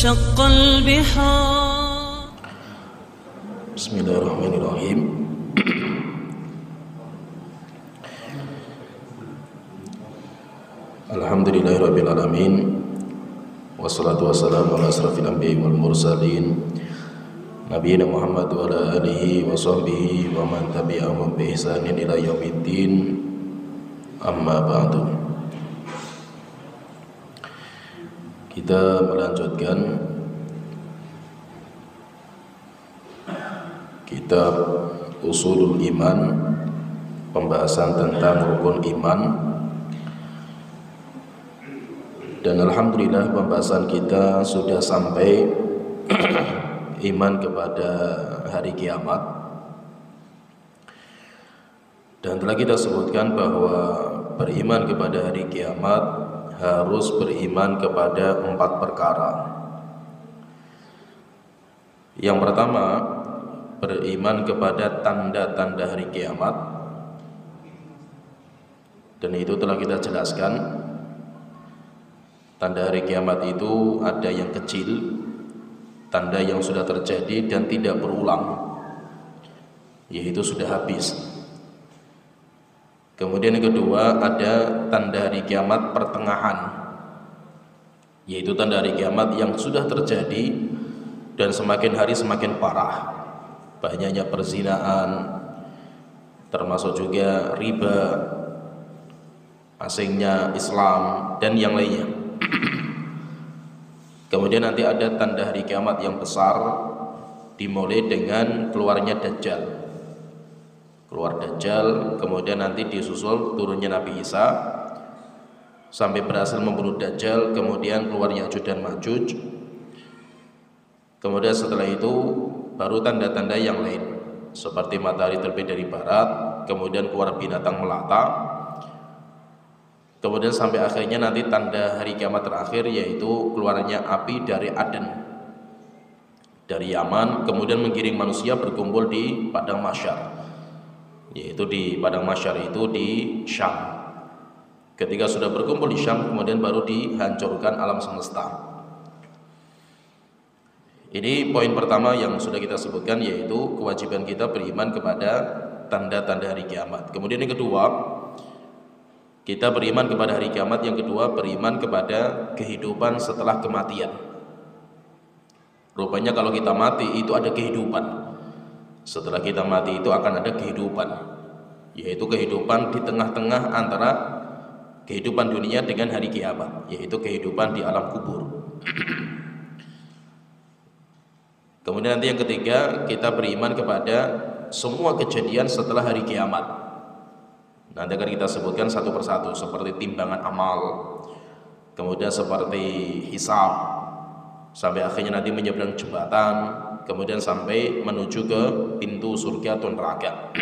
وانشق البحار. بسم الله الرحمن الرحيم. Alhamdulillahi rabbil alamin. Wassalatu wassalamu ala asrafil anbiya'i wal mursalin nabiyina Muhammad wa ala alihi wa sahbihi wa man tabi'ahum bi ihsanin ila yaumiddin. Amma ba'du. Kita melanjutkan kitab Ushulul Iman, pembahasan tentang rukun iman. Dan alhamdulillah pembahasan kita sudah sampai iman kepada hari kiamat. Dan telah kita sebutkan bahwa beriman kepada hari kiamat harus beriman kepada 4 perkara. Yang pertama, beriman kepada tanda-tanda hari kiamat. Dan itu telah kita jelaskan. Tanda hari kiamat itu ada yang kecil, tanda yang sudah terjadi dan tidak berulang, yaitu sudah habis. Kemudian yang kedua, ada tanda hari kiamat pertengahan, yaitu tanda hari kiamat yang sudah terjadi dan semakin hari semakin parah. Banyaknya perzinaan, termasuk juga riba, asingnya Islam, dan yang lainnya. Kemudian nanti ada tanda hari kiamat yang besar, dimulai dengan keluarnya Dajjal. Keluar Dajjal, kemudian nanti disusul turunnya Nabi Isa sampai berhasil membunuh Dajjal, kemudian keluar Ya'juj dan Ma'juj. Kemudian setelah itu baru tanda-tanda yang lain, seperti matahari terbit dari barat, kemudian keluar binatang melata. Kemudian sampai akhirnya nanti tanda hari kiamat terakhir, yaitu keluarnya api dari Aden, dari Yaman, kemudian menggiring manusia berkumpul di padang mahsyar, yaitu di padang mahsyar itu di Syam. Ketika sudah berkumpul di Syam, kemudian baru dihancurkan alam semesta. Ini poin pertama yang sudah kita sebutkan, yaitu kewajiban kita beriman kepada tanda-tanda hari kiamat. Kemudian yang kedua, kita beriman kepada hari kiamat. Yang kedua, beriman kepada kehidupan setelah kematian. Rupanya kalau kita mati itu ada kehidupan. Setelah kita mati itu akan ada kehidupan, yaitu kehidupan di tengah-tengah antara kehidupan dunia dengan hari kiamat, yaitu kehidupan di alam kubur. Kemudian nanti yang ketiga, kita beriman kepada semua kejadian setelah hari kiamat. Nanti akan kita sebutkan satu persatu, seperti timbangan amal, kemudian seperti hisab, sampai akhirnya nanti menyeberang jembatan, kemudian sampai menuju ke pintu surga atau neraka.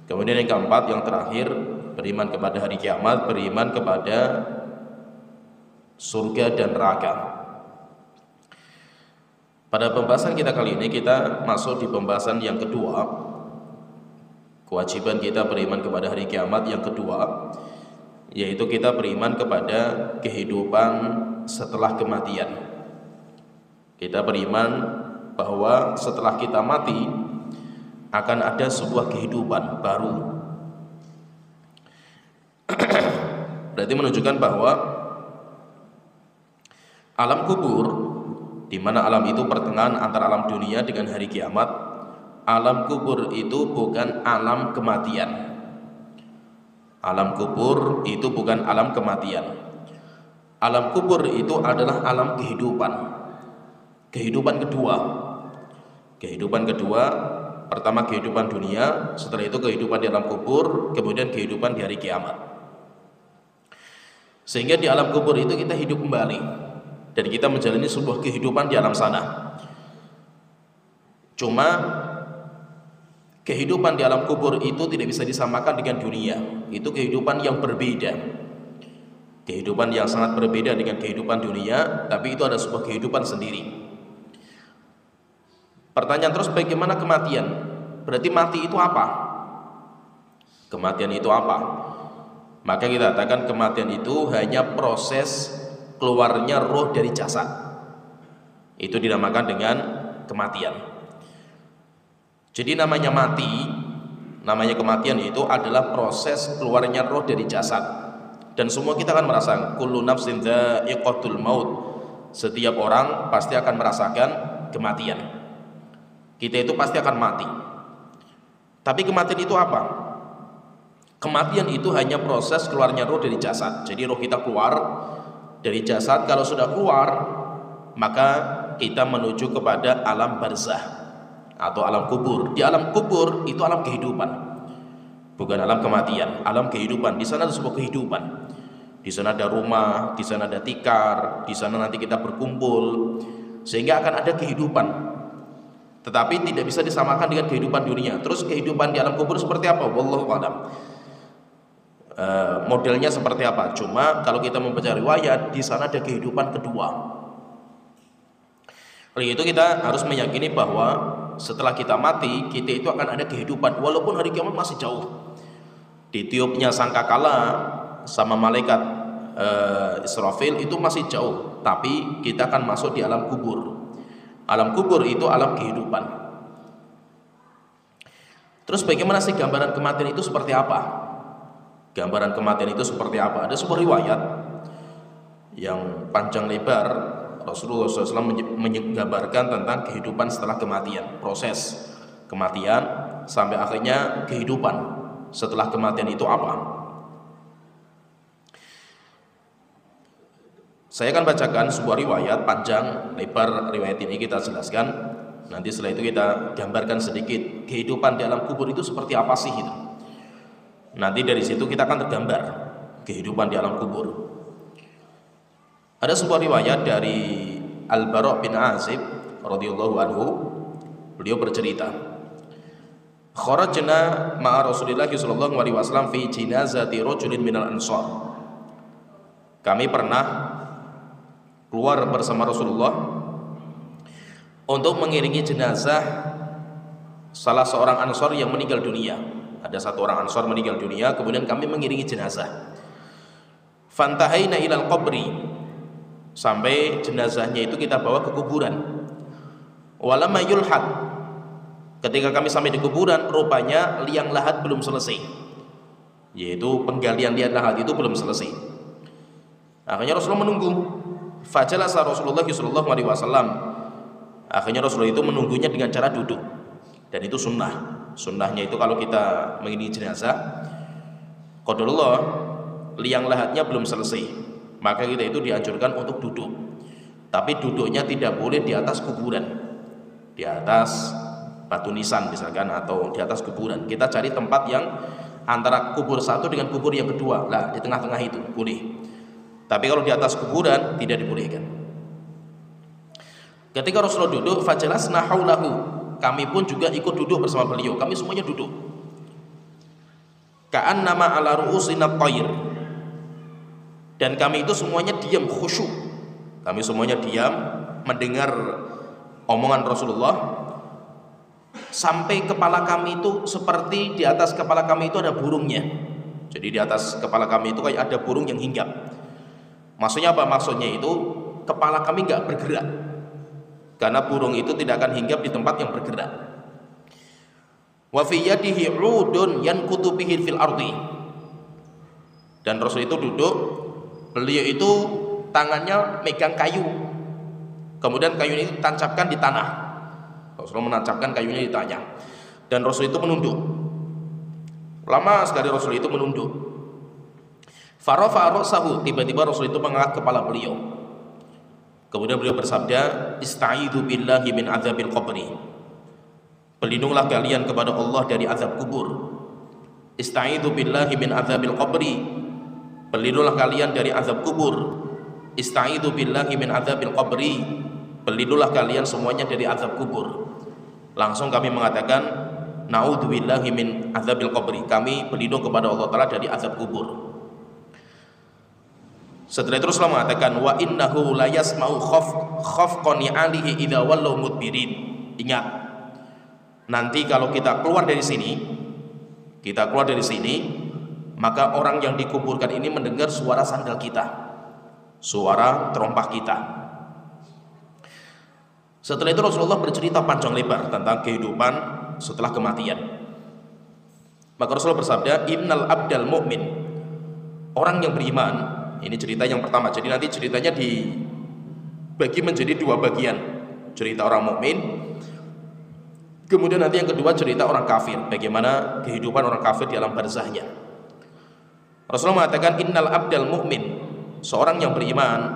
Kemudian yang keempat, yang terakhir, beriman kepada hari kiamat, beriman kepada surga dan neraka. Pada pembahasan kita kali ini, kita masuk di pembahasan yang kedua. Kewajiban kita beriman kepada hari kiamat yang kedua, yaitu kita beriman kepada kehidupan setelah kematian. Kita beriman bahwa setelah kita mati akan ada sebuah kehidupan baru. Berarti menunjukkan bahwa alam kubur, di mana alam itu pertengahan antara alam dunia dengan hari kiamat. Alam kubur itu bukan alam kematian. Alam kubur itu bukan alam kematian. Alam kubur itu adalah alam kehidupan. Kehidupan kedua. Kehidupan kedua, pertama kehidupan dunia, setelah itu kehidupan di alam kubur, kemudian kehidupan di hari kiamat. Sehingga di alam kubur itu kita hidup kembali dan kita menjalani sebuah kehidupan di alam sana. Cuma kehidupan di alam kubur itu tidak bisa disamakan dengan dunia. Itu kehidupan yang berbeda. Kehidupan yang sangat berbeda dengan kehidupan dunia, tapi itu ada sebuah kehidupan sendiri. Pertanyaan terus, bagaimana kematian? Berarti mati itu apa? Kematian itu apa? Maka kita katakan kematian itu hanya proses keluarnya roh dari jasad. Itu dinamakan dengan kematian. Jadi namanya mati, namanya kematian itu adalah proses keluarnya roh dari jasad. Dan semua kita akan merasakan kullu nafsin dha'iqatul maut. Setiap orang pasti akan merasakan kematian. Kita itu pasti akan mati. Tapi kematian itu apa? Kematian itu hanya proses keluarnya roh dari jasad. Jadi roh kita keluar dari jasad. Kalau sudah keluar, maka kita menuju kepada alam barzah atau alam kubur. Di alam kubur itu alam kehidupan, bukan alam kematian. Alam kehidupan, di sana ada sebuah kehidupan. Di sana ada rumah, di sana ada tikar, di sana nanti kita berkumpul, sehingga akan ada kehidupan. Tetapi tidak bisa disamakan dengan kehidupan dunia. Terus kehidupan di alam kubur seperti apa? Wallahu a'lam. Modelnya seperti apa? Cuma kalau kita membaca riwayat, di sana ada kehidupan kedua. Oleh itu kita harus meyakini bahwa setelah kita mati, kita itu akan ada kehidupan, walaupun hari kiamat masih jauh. Ditiupnya sangkakala sama malaikat Israfil itu masih jauh, tapi kita akan masuk di alam kubur. Alam kubur itu alam kehidupan. Terus bagaimana sih gambaran kematian itu seperti apa? Gambaran kematian itu seperti apa? Ada sebuah riwayat yang panjang lebar, Rasulullah SAW menggambarkan tentang kehidupan setelah kematian, proses kematian sampai akhirnya kehidupan setelah kematian itu apa. Saya akan bacakan sebuah riwayat panjang lebar. Riwayat ini kita jelaskan, nanti setelah itu kita gambarkan sedikit kehidupan di alam kubur itu seperti apa sih itu. Nanti dari situ kita akan tergambar kehidupan di alam kubur. Ada sebuah riwayat dari Al-Bara' bin Azib radhiyallahu anhu. Beliau bercerita, kharajna ma'a Rasulillah sallallahu alaihi wasallam fi jinazati rajulin minal ansar. Kami pernah keluar bersama Rasulullah untuk mengiringi jenazah salah seorang ansar yang meninggal dunia. Ada satu orang ansar meninggal dunia, kemudian kami mengiringi jenazah. Fantahaina ilal qabri, sampai jenazahnya itu kita bawa ke kuburan. Walamma yulhad, ketika kami sampai di kuburan, rupanya liang lahat belum selesai, yaitu penggalian liang lahat itu belum selesai. Akhirnya Rasulullah menunggu. Fajalasa Rasulullah sallallahu alaihi wasallam. Akhirnya Rasulullah itu menunggunya dengan cara duduk, dan itu sunnah. Sunnahnya itu kalau kita mengiringi jenazah, qadarullah liang lahatnya belum selesai, maka kita itu dianjurkan untuk duduk. Tapi duduknya tidak boleh di atas kuburan, di atas batu nisan misalkan, atau di atas kuburan. Kita cari tempat yang antara kubur satu dengan kubur yang kedua, lah di tengah-tengah itu boleh. Tapi kalau di atas kuburan tidak dibolehkan. Ketika Rasulullah duduk, fajalasna haulahu, kami pun juga ikut duduk bersama beliau. Kami semuanya duduk. Ka'annama ala ru'usina thair. Dan kami itu semuanya diam, khusyuk. Kami semuanya diam mendengar omongan Rasulullah, sampai kepala kami itu seperti di atas kepala kami itu ada burungnya. Jadi di atas kepala kami itu kayak ada burung yang hinggap. Maksudnya apa? Maksudnya itu kepala kami nggak bergerak, karena burung itu tidak akan hinggap di tempat yang bergerak. Wa fi yadihi 'udun yankutu bihi fil ardi. Dan Rasul itu duduk, beliau itu tangannya megang kayu, kemudian kayu ini ditancapkan di tanah. Rasulullah menancapkan kayunya di tanah, dan Rasul itu menunduk. Lama sekali Rasul itu menunduk. Farafa ra'sahu, tiba-tiba Rasul itu mengangkat kepala beliau. Kemudian beliau bersabda, Ista'idhu billahi min azabil qabri. Berlindunglah kalian kepada Allah dari azab kubur. Ista'idhu billahi min azabil qabri. Berlindunglah kalian dari azab kubur. Ista'idhu billahi min azabil qabri. Berlindunglah kalian semuanya dari azab kubur. Langsung kami mengatakan, Na'udhu billahi min azabil qabri. Kami berlindung kepada Allah Ta'ala dari azab kubur. Setelah itu Rasulullah mengatakan, wa innahu la yasma'u khafqani alihi idza wallau mudbirin. Ingat, nanti kalau kita keluar dari sini, maka orang yang dikuburkan ini mendengar suara sandal kita, suara terompah kita. Setelah itu Rasulullah bercerita panjang lebar tentang kehidupan setelah kematian. Maka Rasulullah bersabda, innal abdal mu'min, orang yang beriman. Ini cerita yang pertama. Jadi nanti ceritanya dibagi menjadi dua bagian. Cerita orang mukmin, kemudian nanti yang kedua cerita orang kafir, bagaimana kehidupan orang kafir di alam barzahnya. Rasulullah mengatakan, innal abdal mu'min, seorang yang beriman,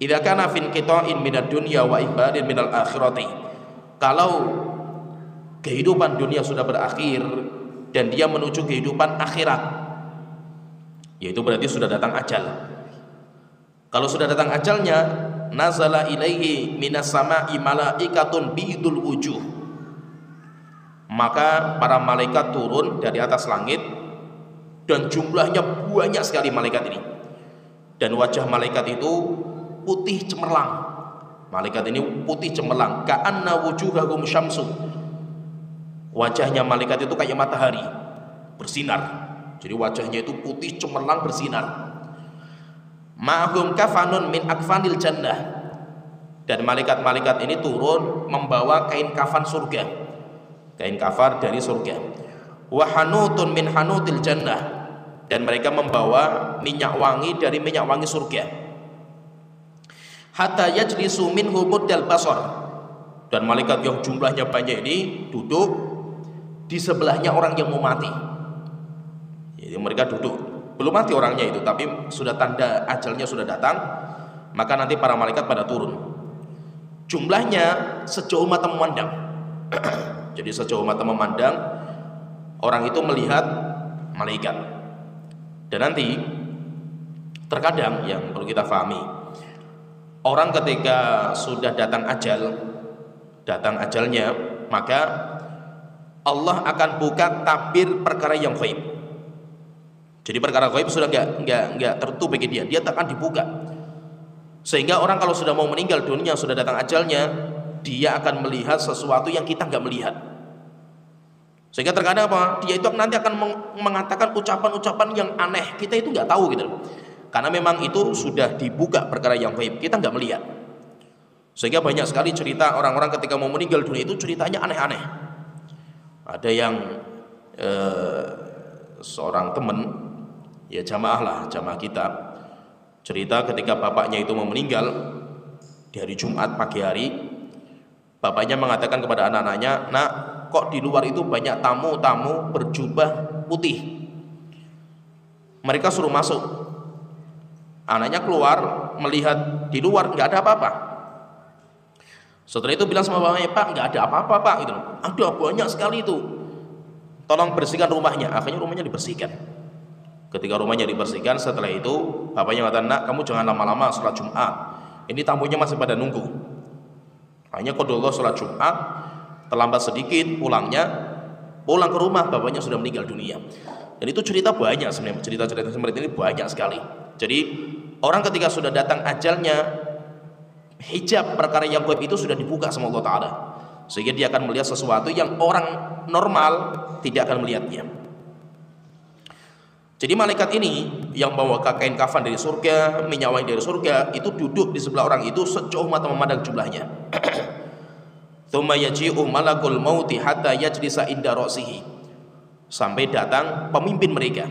idza kana fin qita'in minad dunya wa ibadin minal akhirati, kalau kehidupan dunia sudah berakhir dan dia menuju kehidupan akhirat, yaitu berarti sudah datang ajal. Kalau sudah datang ajalnya, nazala ilaihi minas sama'i malaikatun bidul wujuh, maka para malaikat turun dari atas langit, dan jumlahnya banyak sekali malaikat ini, dan wajah malaikat itu putih cemerlang. Malaikat ini putih cemerlang, ka'anna wujuhahum syamsu, wajahnya malaikat itu kayak matahari bersinar. Jadi wajahnya itu putih cemerlang bersinar. Ma'hum kafanun min akfanil jannah, dan malaikat-malaikat ini turun membawa kain kafan surga, kain kafan dari surga. Wa hanutun min hanutil jannah, dan mereka membawa minyak wangi dari minyak wangi surga. Hatta yajlisu minhu muddal basar, dan malaikat yang jumlahnya banyak ini duduk di sebelahnya orang yang mau mati. Jadi mereka duduk, belum mati orangnya itu, tapi sudah tanda ajalnya sudah datang. Maka nanti para malaikat pada turun. Jumlahnya sejauh mata memandang. Jadi sejauh mata memandang, orang itu melihat malaikat. Dan nanti terkadang yang perlu kita pahami, orang ketika sudah datang ajalnya, maka Allah akan buka tabir perkara yang gaib. Jadi perkara gaib sudah enggak tertutup bagi dia akan dibuka. Sehingga orang kalau sudah mau meninggal dunia, sudah datang ajalnya, dia akan melihat sesuatu yang kita enggak melihat. Sehingga terkadang apa? Dia itu nanti akan mengatakan ucapan-ucapan yang aneh, kita itu enggak tahu gitu. Karena memang itu sudah dibuka perkara yang gaib, kita enggak melihat. Sehingga banyak sekali cerita orang-orang ketika mau meninggal dunia itu ceritanya aneh-aneh. Ada yang seorang teman, ya jamaah kita, cerita ketika bapaknya itu mau meninggal di hari Jumat pagi hari. Bapaknya mengatakan kepada anak-anaknya, "Nak, kok di luar itu banyak tamu-tamu berjubah putih?" Mereka suruh masuk. Anaknya keluar melihat di luar nggak ada apa-apa. Setelah itu bilang sama bapaknya, "Pak, nggak ada apa-apa, Pak." Gitu. "Ada banyak sekali itu. Tolong bersihkan rumahnya." Akhirnya rumahnya dibersihkan. Ketika rumahnya dibersihkan, setelah itu bapaknya mengatakan, "Nak, kamu jangan lama-lama sholat Jumat. Ini tamunya masih pada nunggu." Hanya qadullah sholat Jumat, terlambat sedikit pulang ke rumah, bapaknya sudah meninggal dunia. Dan itu cerita banyak sebenarnya, cerita-cerita seperti ini banyak sekali. Jadi orang ketika sudah datang ajalnya, hijab perkara yang gaib itu sudah dibuka sama Allah Ta'ala, sehingga dia akan melihat sesuatu yang orang normal tidak akan melihatnya. Jadi malaikat ini yang bawa kain kafan dari surga, minyak wangi dari surga, itu duduk di sebelah orang itu sejauh mata memandang jumlahnya. Tsumma yaji'u malakul mauti hatta yajlisa inda ra'sihi, sampai datang pemimpin mereka.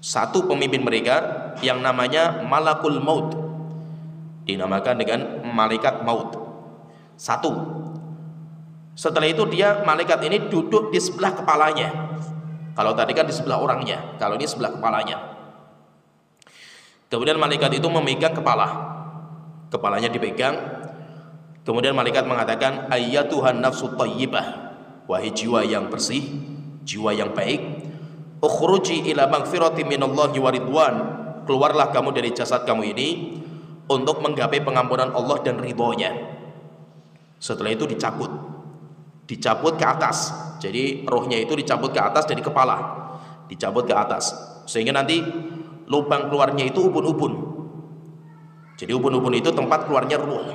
Satu pemimpin mereka yang namanya malakul maut, dinamakan dengan malaikat maut. Satu. Setelah itu malaikat ini duduk di sebelah kepalanya. Kalau tadi kan di sebelah orangnya, kalau ini sebelah kepalanya. Kemudian malaikat itu memegang kepalanya dipegang. Kemudian malaikat mengatakan, "Ayyatuhan nafsu thayyibah, wahai jiwa yang bersih, jiwa yang baik, ukhruji ila magfirati minallahi wa ridwan, keluarlah kamu dari jasad kamu ini untuk menggapai pengampunan Allah dan ridhonya." Setelah itu dicabut ke atas. Jadi rohnya itu dicabut ke atas dari kepala, dicabut ke atas, sehingga nanti lubang keluarnya itu ubun-ubun. Jadi ubun-ubun itu tempat keluarnya ruh.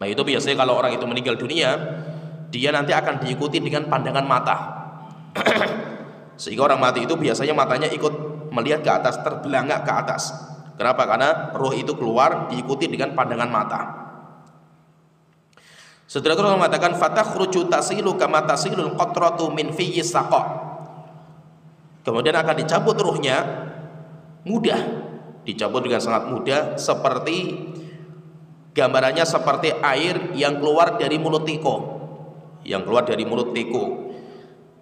Nah itu biasanya kalau orang itu meninggal dunia, dia nanti akan diikuti dengan pandangan mata. Sehingga orang mati itu biasanya matanya ikut melihat ke atas, terbelangak ke atas. Kenapa? Karena roh itu keluar diikuti dengan pandangan mata. Setelah itu Rasul mengatakan fatakhruju tasilu kama tasilul qatratu min fiyis saqa. Kemudian akan dicabut ruhnya mudah, dicabut dengan sangat mudah, seperti gambarannya seperti air yang keluar dari mulut tiko, yang keluar dari mulut tiko.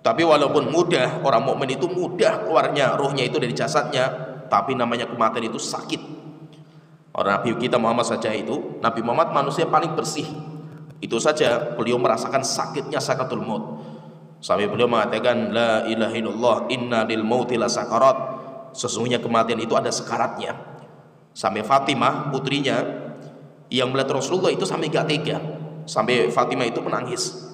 Tapi walaupun mudah, orang mukmin itu mudah keluarnya ruhnya itu dari jasadnya, tapi namanya kematian itu sakit. Orang Nabi kita Muhammad saja itu, Nabi Muhammad manusia paling bersih, itu saja beliau merasakan sakitnya sakaratul maut. Sampai beliau mengatakan la ilaha illallah inna lil mauti la sakarat, sesungguhnya kematian itu ada sekaratnya. Sampai Fatimah putrinya yang melihat Rasulullah itu sampai gak tega, sampai Fatimah itu menangis.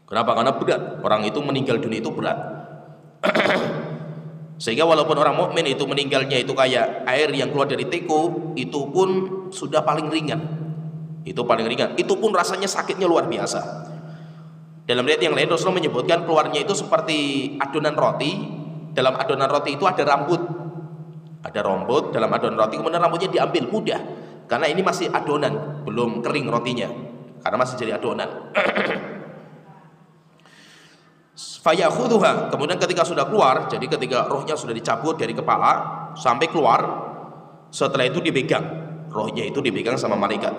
Kenapa? Karena berat, orang itu meninggal dunia itu berat. Sehingga walaupun orang mukmin itu meninggalnya itu kayak air yang keluar dari teko, itu pun sudah paling ringan. Itu paling ringan, itu pun rasanya sakitnya luar biasa. Dalam riwayat yang lain Rasulullah menyebutkan keluarnya itu seperti adonan roti. Dalam adonan roti itu ada rambut, ada rambut dalam adonan roti, kemudian rambutnya diambil mudah, karena ini masih adonan, belum kering rotinya, karena masih jadi adonan. Fayakhudhuha, kemudian ketika sudah keluar, jadi ketika rohnya sudah dicabut dari kepala sampai keluar, setelah itu dipegang, rohnya itu dipegang sama malaikat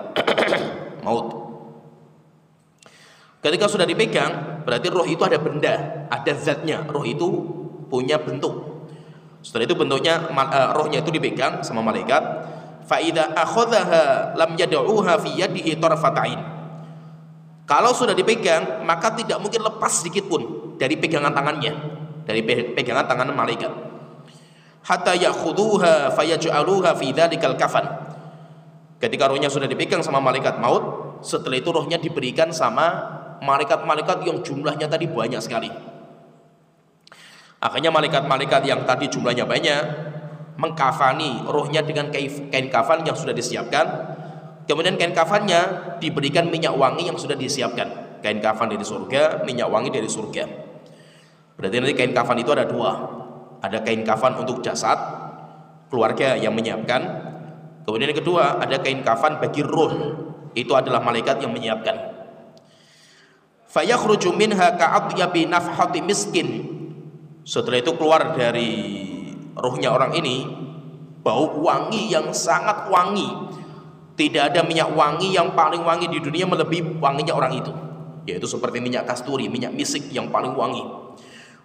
maut. Ketika sudah dipegang, berarti roh itu ada benda, ada zatnya. Roh itu punya bentuk. Setelah itu bentuknya, rohnya itu dipegang sama malaikat. Fa idza akhadhaha lam yad'uha fi yadihi tarfatain. Kalau sudah dipegang, maka tidak mungkin lepas sedikit pun dari pegangan tangannya, dari pegangan tangan malaikat. Hatta ya'khudhuha fayaj'aluha fi dzalikal kafan. Ketika rohnya sudah dipegang sama malaikat maut, setelah itu rohnya diberikan sama malaikat-malaikat yang jumlahnya tadi banyak sekali. Akhirnya malaikat-malaikat yang tadi jumlahnya banyak mengkafani rohnya dengan kain kafan yang sudah disiapkan. Kemudian kain kafannya diberikan minyak wangi yang sudah disiapkan. Kain kafan dari surga, minyak wangi dari surga. Berarti nanti kain kafan itu ada dua. Ada kain kafan untuk jasad, keluarga yang menyiapkan. Kemudian yang kedua, ada kain kafan bagi roh. Itu adalah malaikat yang menyiapkan. Fayakhruju minha ka'atyabi nafhati miskin. Setelah itu keluar dari ruhnya orang ini bau wangi yang sangat wangi. Tidak ada minyak wangi yang paling wangi di dunia melebihi wanginya orang itu, yaitu seperti minyak kasturi, minyak misik yang paling wangi.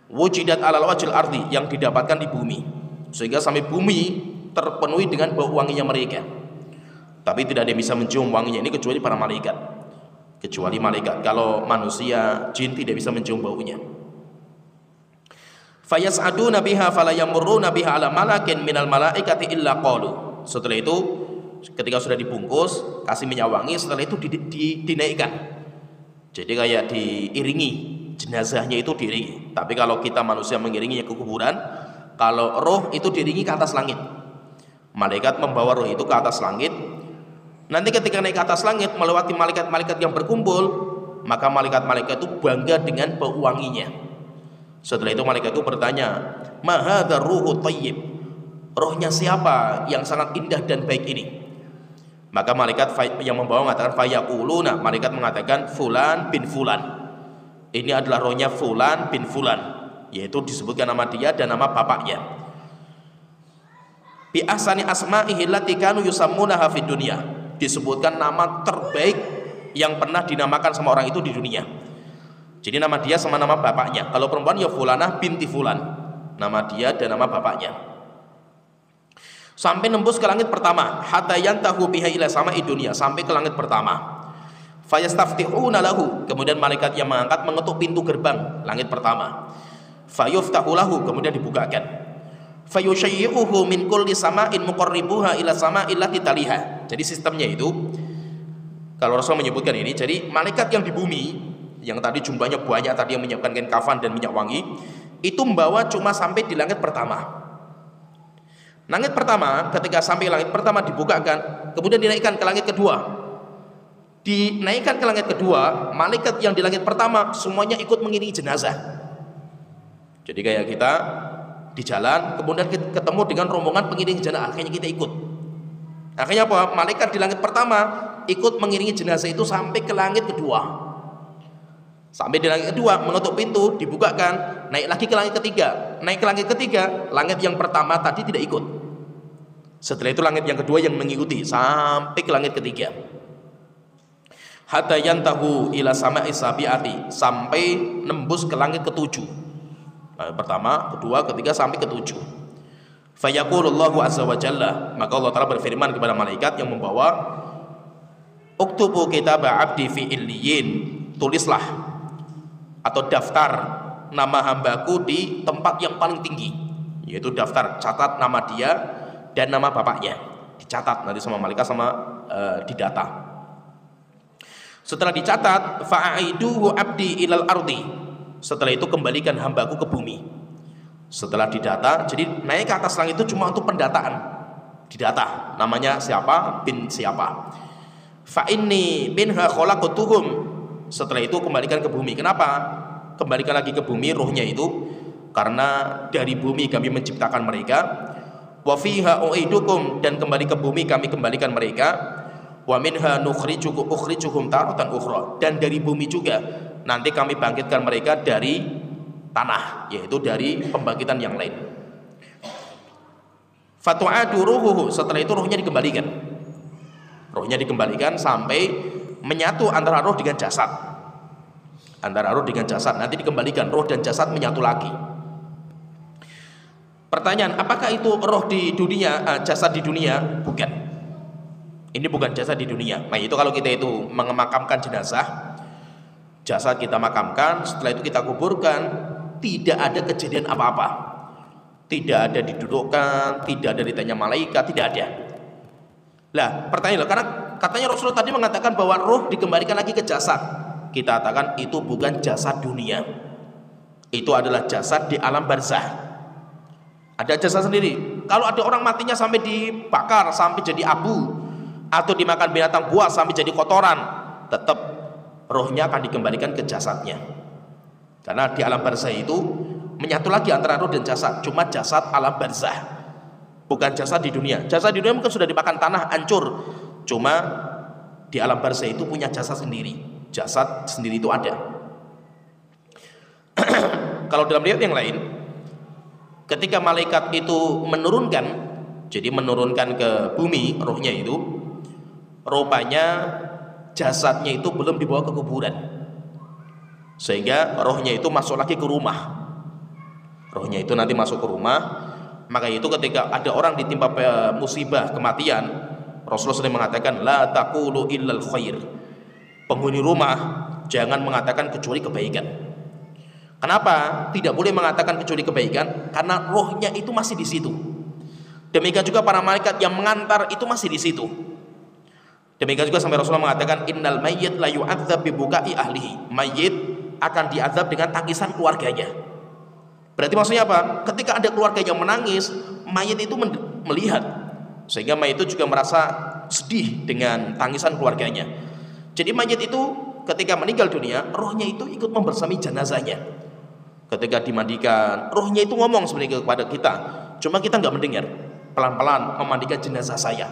Wujidat alal wajhil ardi, yang didapatkan di bumi, sehingga sampai bumi terpenuhi dengan bau wanginya mereka. Tapi tidak ada yang bisa mencium wanginya ini kecuali para malaikat. Kecuali malaikat. Kalau manusia, jin tidak bisa mencium baunya. Fayas'aduna biha fala yamurruna biha ala malakin minal malaikati illa qalu. Setelah itu ketika sudah dibungkus, kasih minyak wangi, setelah itu dinaikkan. Jadi kayak diiringi, jenazahnya itu diiringi. Tapi kalau kita manusia mengiringinya ke kuburan, kalau roh itu diiringi ke atas langit. Malaikat membawa roh itu ke atas langit. Nanti ketika naik ke atas langit melewati malaikat-malaikat yang berkumpul, maka malaikat-malaikat itu bangga dengan bau wanginya. Setelah itu malaikat itu bertanya, "Ma hadzal ruhu thayyib?" Rohnya siapa yang sangat indah dan baik ini? Maka malaikat yang membawa mengatakan fayaquluna, malaikat mengatakan fulan bin fulan. Ini adalah rohnya fulan bin fulan, yaitu disebutkan nama dia dan nama bapaknya. Bi ahsani asma'ihi allati kanu yusammunaha fid dunya. Disebutkan nama terbaik yang pernah dinamakan sama orang itu di dunia. Jadi nama dia sama nama bapaknya. Kalau perempuan ya fulanah binti fulan, nama dia dan nama bapaknya. Sampai nembus ke langit pertama, hatta yantahu biha ila sama'i dunya, sampai ke langit pertama. Fayastaftihuna lahu, kemudian malaikat yang mengangkat mengetuk pintu gerbang langit pertama. Fayuftahu lahu, kemudian dibukakan. Fayushayyi'uhu min kulli sama'in muqarribuha ila sama'il lati taliha. Jadi sistemnya itu, kalau Rasul menyebutkan ini, jadi malaikat yang di bumi, yang tadi jumlahnya banyak, tadi yang menyiapkan kain kafan dan minyak wangi, itu membawa cuma sampai di langit pertama. Langit pertama, ketika sampai langit pertama dibukakan, kemudian dinaikkan ke langit kedua. Dinaikkan ke langit kedua, malaikat yang di langit pertama semuanya ikut mengiringi jenazah. Jadi kayak kita di jalan, kemudian ketemu dengan rombongan pengiring jenazah, akhirnya kita ikut. Akhirnya apa? Malaikat di langit pertama ikut mengiringi jenazah itu sampai ke langit kedua. Sampai di langit kedua, mengetuk pintu, dibukakan, naik lagi ke langit ketiga. Naik ke langit ketiga, langit yang pertama tadi tidak ikut. Setelah itu langit yang kedua yang mengikuti sampai ke langit ketiga. Hatta yantahu ila sama'i sabi'ati, sampai nembus ke langit ketujuh. Pertama, kedua, ketiga sampai ketujuh. Fayaqulullahu azza wa jalla, maka Allah Ta'ala berfirman kepada malaikat yang membawa, uktubu kitaba abdi fi illiyin, tulislah atau daftar nama hambaku di tempat yang paling tinggi, yaitu daftar, catat nama dia dan nama bapaknya, dicatat nanti sama malaikat, sama didata. Setelah dicatat, fa'aiduhu abdi ilal ardi, setelah itu kembalikan hambaku ke bumi. Setelah didata, jadi naik ke atas langit itu cuma untuk pendataan, didata namanya siapa, bin siapa. Fa inni minha khalaqtuhum, setelah itu kembalikan ke bumi. Kenapa kembalikan lagi ke bumi ruhnya itu? Karena dari bumi kami menciptakan mereka. Wa fiha u'idukum, dan kembali ke bumi kami kembalikan mereka. Wa minha ukhrijukum taratan ukhra, dan dari bumi juga nanti kami bangkitkan mereka dari tanah, yaitu dari pembangkitan yang lain. Fatu'adu ruhuhu, setelah itu ruhnya dikembalikan. Ruhnya dikembalikan sampai menyatu antara roh dengan jasad. Antara roh dengan jasad nanti dikembalikan, roh dan jasad menyatu lagi. Pertanyaan, apakah itu roh di dunia, jasad di dunia? Bukan. Ini bukan jasad di dunia. Nah, itu kalau kita itu memakamkan jenazah, jasad kita makamkan, setelah itu kita kuburkan, tidak ada kejadian apa-apa. Tidak ada didudukkan, tidak ada ditanya malaikat, tidak ada. Lah, pertanyaan, karena katanya Rasulullah tadi mengatakan bahwa roh dikembalikan lagi ke jasad. Kita katakan itu bukan jasad dunia. Itu adalah jasad di alam barzah. Ada jasad sendiri. Kalau ada orang matinya sampai dibakar, sampai jadi abu, atau dimakan binatang buas sampai jadi kotoran, tetap rohnya akan dikembalikan ke jasadnya. Karena di alam barzah itu menyatu lagi antara roh dan jasad. Cuma jasad alam barzah, bukan jasad di dunia. Jasad di dunia mungkin sudah dimakan tanah, hancur. Cuma di alam barzah itu punya jasad sendiri. Jasad sendiri itu ada. Kalau dalam riwayat yang lain, ketika malaikat itu menurunkan, jadi menurunkan ke bumi rohnya itu, rupanya jasadnya itu belum dibawa ke kuburan, sehingga rohnya itu masuk lagi ke rumah. Rohnya itu nanti masuk ke rumah. Maka itu ketika ada orang ditimpa musibah kematian, Rasulullah SAW mengatakan la taqulu illal khair, penghuni rumah jangan mengatakan kecuali kebaikan. Kenapa tidak boleh mengatakan kecuali kebaikan? Karena rohnya itu masih di situ. Demikian juga para malaikat yang mengantar itu masih di situ. Demikian juga sampai Rasulullah mengatakan innal mayyit la yu'adzab bi buka'i ahlihi, mayit akan diazab dengan tangisan keluarganya. Berarti maksudnya apa? Ketika ada keluarga yang menangis, mayit itu melihat, sehingga mayit itu juga merasa sedih dengan tangisan keluarganya. Jadi mayit itu ketika meninggal dunia, rohnya itu ikut membersami jenazahnya. Ketika dimandikan, rohnya itu ngomong sebenarnya kepada kita, cuma kita nggak mendengar. Pelan-pelan memandikan jenazah saya.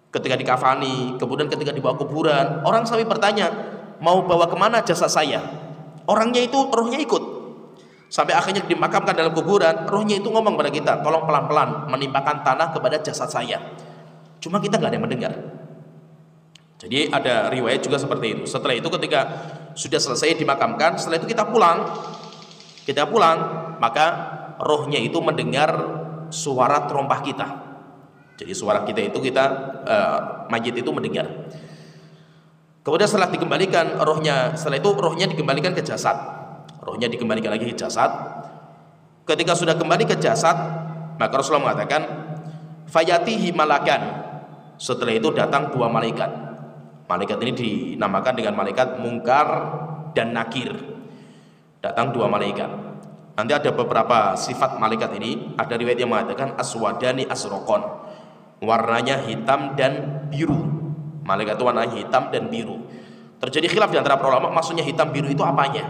Ketika dikafani, kemudian ketika dibawa kuburan, orang sampai bertanya, mau bawa kemana jasad saya? Orangnya itu, rohnya ikut. Sampai akhirnya dimakamkan dalam kuburan, rohnya itu ngomong kepada kita, tolong pelan-pelan menimpakan tanah kepada jasad saya. Cuma kita nggak ada yang mendengar. Jadi ada riwayat juga seperti itu. Setelah itu ketika sudah selesai dimakamkan, setelah itu kita pulang, maka rohnya itu mendengar suara terompah kita. Jadi suara kita itu mayit itu mendengar. Kemudian setelah dikembalikan rohnya, setelah itu rohnya dikembalikan ke jasad. Rohnya dikembalikan lagi ke jasad. Ketika sudah kembali ke jasad, maka Rasulullah mengatakan fayatihi malakan. Setelah itu datang dua malaikat. Malaikat ini dinamakan dengan malaikat Munkar dan Nakir. Datang dua malaikat. Nanti ada beberapa sifat malaikat ini. Ada riwayat yang mengatakan aswadani asrokon, warnanya hitam dan biru. Malaikat itu warnanya hitam dan biru. Terjadi khilaf di antara para ulama, maksudnya hitam biru itu apanya?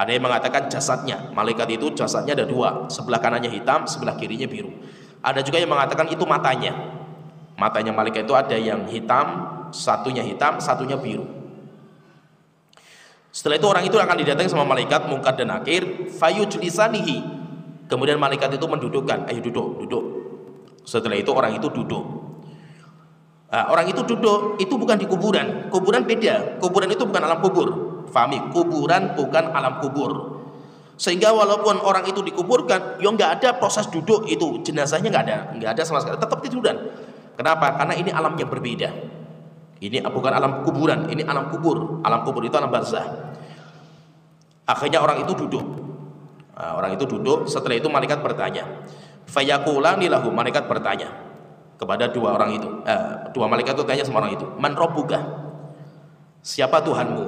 Ada yang mengatakan jasadnya. Malaikat itu jasadnya ada dua, sebelah kanannya hitam, sebelah kirinya biru. Ada juga yang mengatakan itu matanya. Matanya malaikat itu ada yang hitam, satunya biru. Setelah itu orang itu akan didatangi sama malaikat Munkar dan Nakir, fayujlisanihi. Kemudian malaikat itu mendudukkan, ayo duduk. Setelah itu orang itu duduk. Nah, orang itu duduk, itu bukan di kuburan. Kuburan beda. Kuburan itu bukan alam kubur. Fahami, kuburan bukan alam kubur. Sehingga walaupun orang itu dikuburkan, ya nggak ada proses duduk itu, jenazahnya nggak ada sama sekali, tetap tiduran. Kenapa? Karena ini alam yang berbeda. Ini bukan alam kuburan, ini alam kubur. Alam kubur itu alam barzah. Akhirnya orang itu duduk. Nah, orang itu duduk. Setelah itu malaikat bertanya. Fayaqulani lahu, malaikat bertanya kepada dua orang itu. Dua malaikat itu tanya sama orang itu, man rabbuka? Siapa Tuhanmu?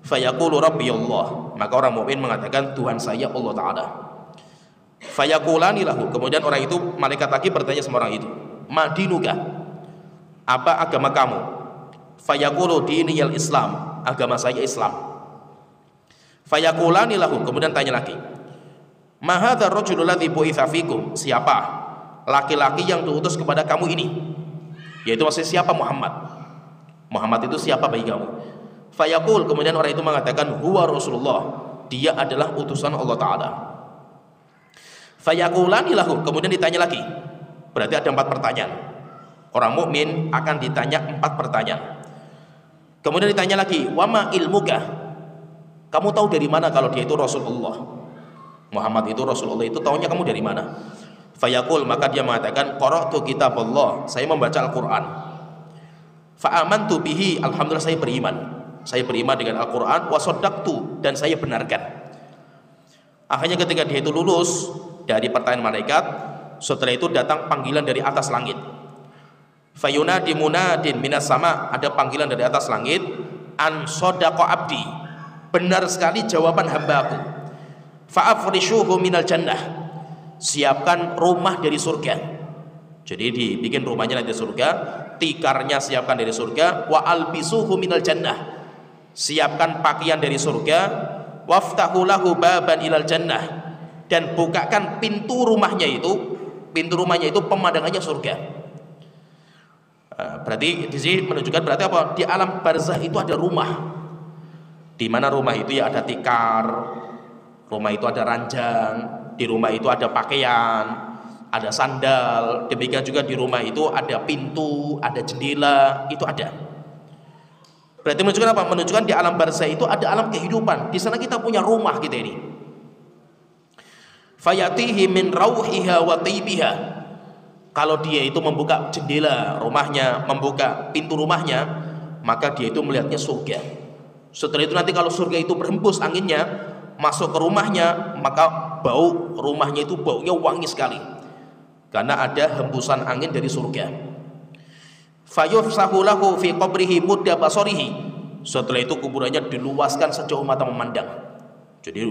Fayaqulu rabbi Allah. Maka orang mukmin mengatakan Tuhan saya Allah Ta'ala. Fayaqulani lahu, kemudian orang itu, malaikat lagi bertanya sama orang itu, madinuka? Apa agama kamu? Fayaqulu diniyal Islam, agama saya Islam. Fayaqulani lahu, kemudian tanya lagi, ma hadzal rajulul ladzi bu'itsa fikum? Siapa laki-laki yang diutus kepada kamu ini? Yaitu maksudnya siapa Muhammad? Muhammad itu siapa bagi kamu? Fayaqul, kemudian orang itu mengatakan huwa Rasulullah, dia adalah utusan Allah Ta'ala. Fayaqulani lahu, kemudian ditanya lagi. Berarti ada 4 pertanyaan. Orang mukmin akan ditanya 4 pertanyaan. Kemudian ditanya lagi, wama ilmuka? Kamu tahu dari mana kalau dia itu Rasulullah? Muhammad itu Rasulullah, itu tahunya kamu dari mana? Fayaqul, maka dia mengatakan qara'tu kitab Allah, saya membaca Al-Quran. Fa'amantu bihi, alhamdulillah saya beriman. Saya beriman dengan Al-Quran, wa shaddaqtu, dan saya benarkan. Akhirnya ketika dia itu lulus dari pertanyaan malaikat, setelah itu datang panggilan dari atas langit. Fayunadi munadin minas sama, ada panggilan dari atas langit, an shadaqa abdi, benar sekali jawaban hambaku. Fa'afrishuhu minal jannah, siapkan rumah dari surga. Jadi dibikin rumahnya dari surga, tikarnya siapkan dari surga, wa albisuhu minal jannah, siapkan pakaian dari surga, waftahu lahu baban ilal jannah, dan bukakan pintu rumahnya itu pemandangannya surga. Berarti di sini menunjukkan berarti apa? Di alam barzah itu ada rumah, di mana rumah itu ya ada tikar, rumah itu ada ranjang, di rumah itu ada pakaian, ada sandal, demikian juga di rumah itu ada pintu, ada jendela, itu ada. Berarti menunjukkan apa? Menunjukkan di alam barzah itu ada alam kehidupan. Di sana kita punya rumah kita ini. Fayatihi min rauhiha wa tibiha. Kalau dia itu membuka jendela rumahnya, membuka pintu rumahnya, maka dia itu melihatnya surga. Setelah itu nanti kalau surga itu berhembus anginnya masuk ke rumahnya, maka bau rumahnya itu baunya wangi sekali. Karena ada hembusan angin dari surga. Fayufsahu lahu fi qabrihi mudda basarihi. Setelah itu kuburannya diluaskan sejauh mata memandang. Jadi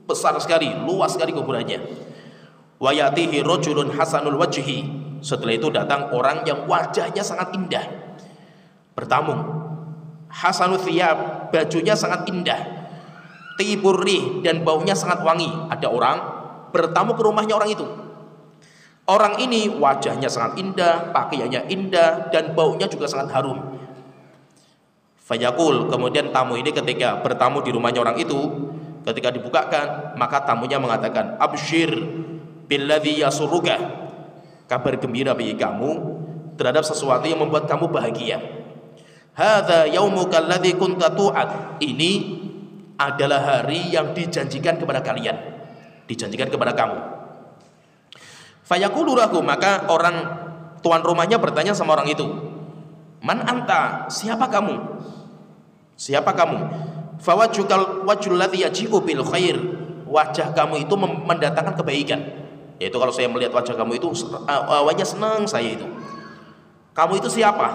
besar sekali, luas sekali kuburannya. Wa yatihi rajulun hasanul wajhi. Setelah itu datang orang yang wajahnya sangat indah, bertamu. Hasanul thiyab, bajunya sangat indah. Tibur rih, dan baunya sangat wangi. Ada orang bertamu ke rumahnya orang itu. Orang ini wajahnya sangat indah, pakaiannya indah, dan baunya juga sangat harum. Fayaqul, kemudian tamu ini ketika bertamu di rumahnya orang itu, ketika dibukakan, maka tamunya mengatakan, abshir billadzi yasurruka, kabar gembira bagi kamu terhadap sesuatu yang membuat kamu bahagia. Hadza yaumuka alladzi kunta tu'ad, ini adalah hari yang dijanjikan kepada kalian, dijanjikan kepada kamu. Fayaqulu lahu, maka orang tuan rumahnya bertanya sama orang itu, man anta, siapa kamu? Siapa kamu? Fawajhukal wajhul ladzi yaji'u bil khair, wajah kamu itu mendatangkan kebaikan. Yaitu kalau saya melihat wajah kamu itu wajah senang saya itu. Kamu itu siapa?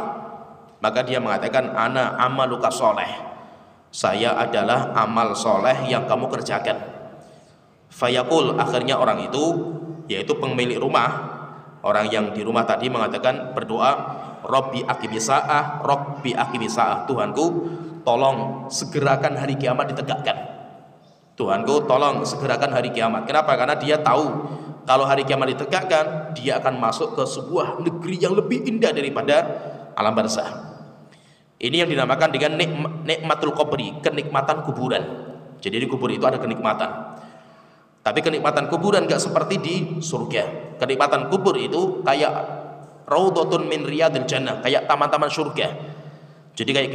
Maka dia mengatakan, ana amaluka soleh, saya adalah amal soleh yang kamu kerjakan. Fayaqul, akhirnya orang itu, yaitu pemilik rumah, orang yang di rumah tadi mengatakan, berdoa, Rabbi aqimisa'ah, Rabbi aqimisa'ah, Tuhanku tolong segerakan hari kiamat ditegakkan. Tuhanku tolong segerakan hari kiamat. Kenapa? Karena dia tahu kalau hari kiamat ditegakkan, dia akan masuk ke sebuah negeri yang lebih indah daripada alam barzah. Ini yang dinamakan dengan nikmatul qabri, kenikmatan kuburan. Jadi di kubur itu ada kenikmatan. Tapi kenikmatan kuburan gak seperti di surga. Kenikmatan kubur itu kayak raudhatun min riyadil jannah, kayak taman-taman surga. Jadi kayak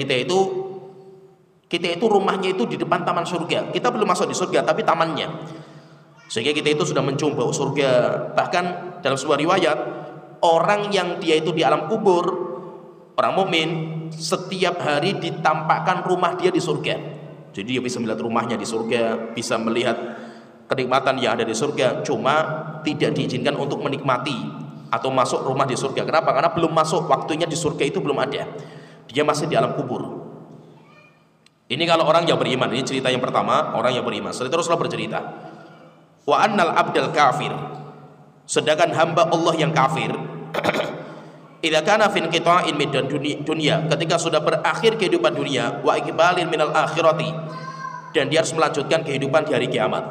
kita itu rumahnya itu di depan taman surga. Kita belum masuk di surga, tapi tamannya. Sehingga kita itu sudah mencium bau surga. Bahkan dalam sebuah riwayat, orang yang dia itu di alam kubur, orang mukmin, setiap hari ditampakkan rumah dia di surga. Jadi dia bisa melihat rumahnya di surga, bisa melihat kenikmatan yang ada di surga. Cuma tidak diizinkan untuk menikmati atau masuk rumah di surga. Kenapa? Karena belum masuk, waktunya di surga itu belum ada. Dia masih di alam kubur. Ini kalau orang yang beriman. Ini cerita yang pertama, orang yang beriman. Setelah Rasulullah bercerita, wa annal abdal kafir, sedangkan hamba Allah yang kafir, idza kana fi inqita'in min dunya, ketika sudah berakhir kehidupan dunia, wa iqbalin minal akhirati, dan dia harus melanjutkan kehidupan di hari kiamat.